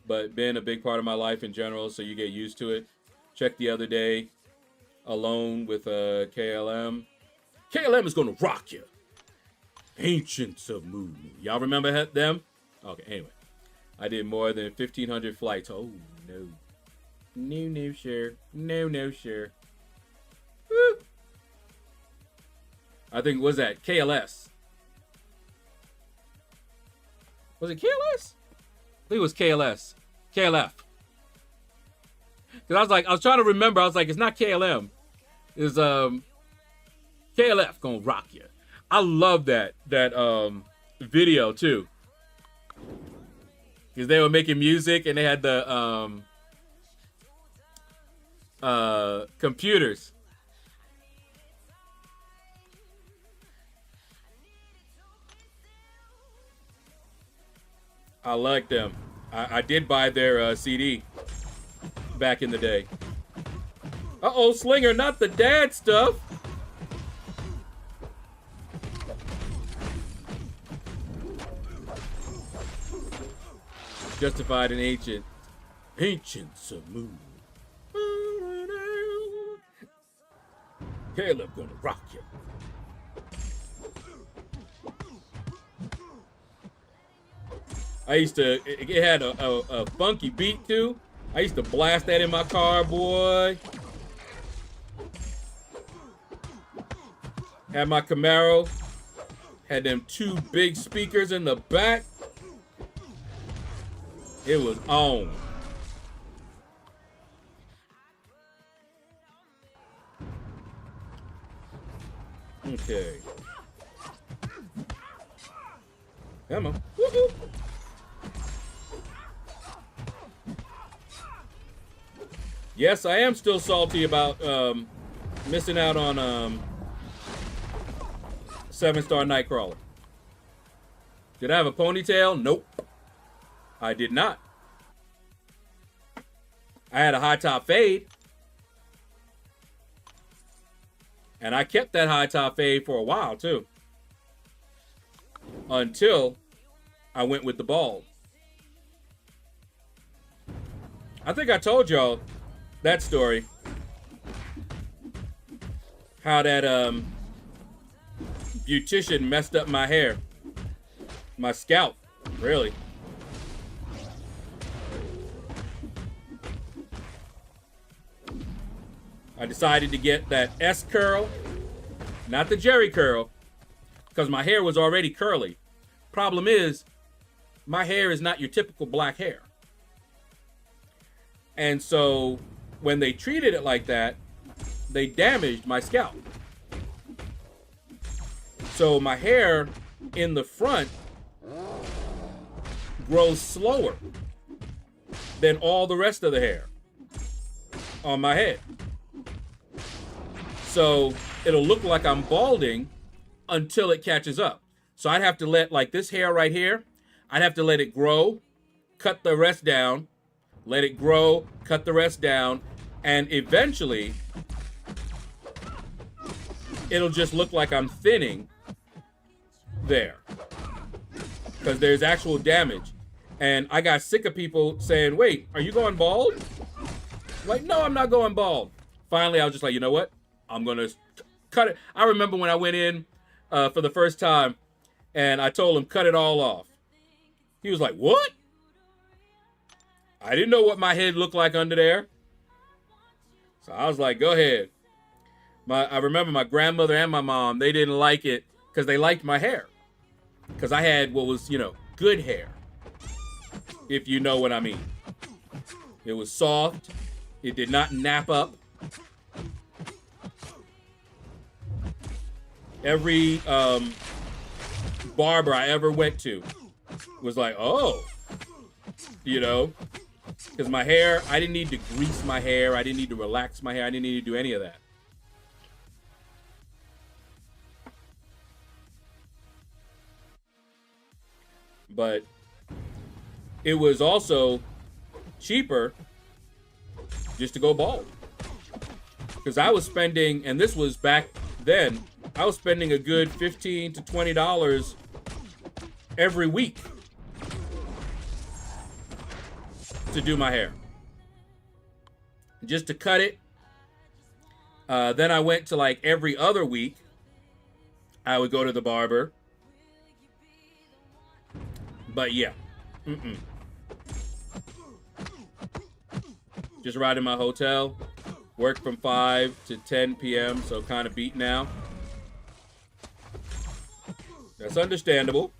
but been a big part of my life in general, so you get used to it. Checked the other day, alone with KLM. KLM is going to rock you. Ancients of Moo. Y'all remember them? Okay, anyway. I did more than 1,500 flights. Oh, no. No, sure. No, sure. Woo. I think, what was that? KLS. Was it KLS? I think it was KLS. KLF. Because I was trying to remember. I was like, it's not KLM. It's KLF gonna rock you. I love that video too. Because they were making music and they had the computers. I like them. I did buy their CD back in the day. Uh-oh, Slinger, not the dad stuff. Justified and ancient. Ancients of Moon. Caleb gonna rock you. I used to, it had a funky beat too. I used to blast that in my car, boy. Had my Camaro. Had them 2 big speakers in the back. It was on. Okay. Come on. Woo-hoo. Yes, I am still salty about missing out on 7-star Nightcrawler. Did I have a ponytail? Nope. I did not. I had a high top fade. And I kept that high top fade for a while too. Until I went with the bald. I think I told y'all that story. How that beautician messed up my hair. My scalp, really. I decided to get that S curl, not the Jerry curl, because my hair was already curly. Problem is, my hair is not your typical black hair. And so when they treated it like that, they damaged my scalp. So my hair in the front grows slower than all the rest of the hair on my head. So it'll look like I'm balding until it catches up. So I'd have to let, like this hair right here, I'd have to let it grow, cut the rest down, let it grow, cut the rest down, and eventually it'll just look like I'm thinning there because there's actual damage. And I got sick of people saying, wait, are you going bald? I'm like, no, I'm not going bald. Finally, I was just like, you know what? I'm going to cut it. I remember when I went in for the first time and I told him, cut it all off. He was like, what? I didn't know what my head looked like under there. So I was like, go ahead. I remember my grandmother and my mom, they didn't like it because they liked my hair. Because I had what was, good hair. If you know what I mean. It was soft. It did not nap up. Every barber I ever went to was like, oh, you know, because my hair, I didn't need to grease my hair. I didn't need to relax my hair. I didn't need to do any of that. But it was also cheaper just to go bald. Because I was spending, and this was back then, I was spending a good $15 to $20 every week to do my hair. Just to cut it. Then I went to like every other week. I would go to the barber. But yeah. Just right in my hotel. Work from 5 to 10 p.m. So kind of beat now. That's understandable.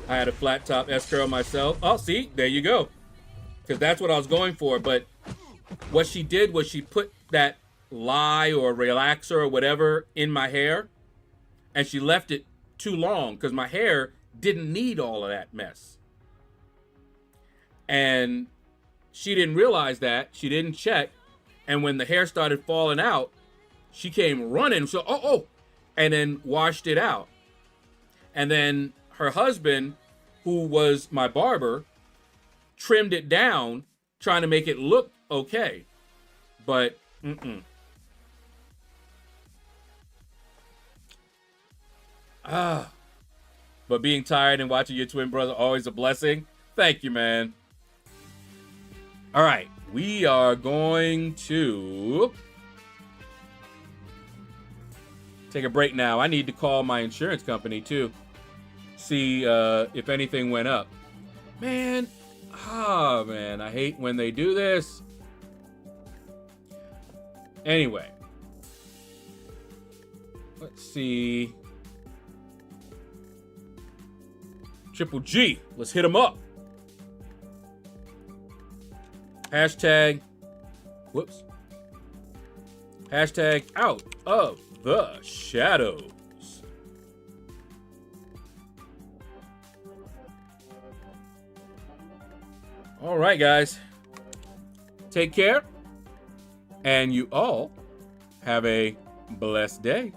I had a flat top S-curl myself. Oh, see? There you go. Because that's what I was going for. But what she did was she put that lye or relaxer or whatever in my hair. And she left it too long because my hair didn't need all of that mess. And she didn't realize that. She didn't check. And when the hair started falling out, she came running. So, and then washed it out. And then her husband, who was my barber, trimmed it down, trying to make it look okay. But, But being tired and watching your twin brother, always a blessing. Thank you, man. All right, we are going to take a break now. I need to call my insurance company, too. See if anything went up. Man, I hate when they do this. Anyway, let's see. Triple G, let's hit him up. Hashtag out of the shadows. All right, guys. Take care. And you all have a blessed day.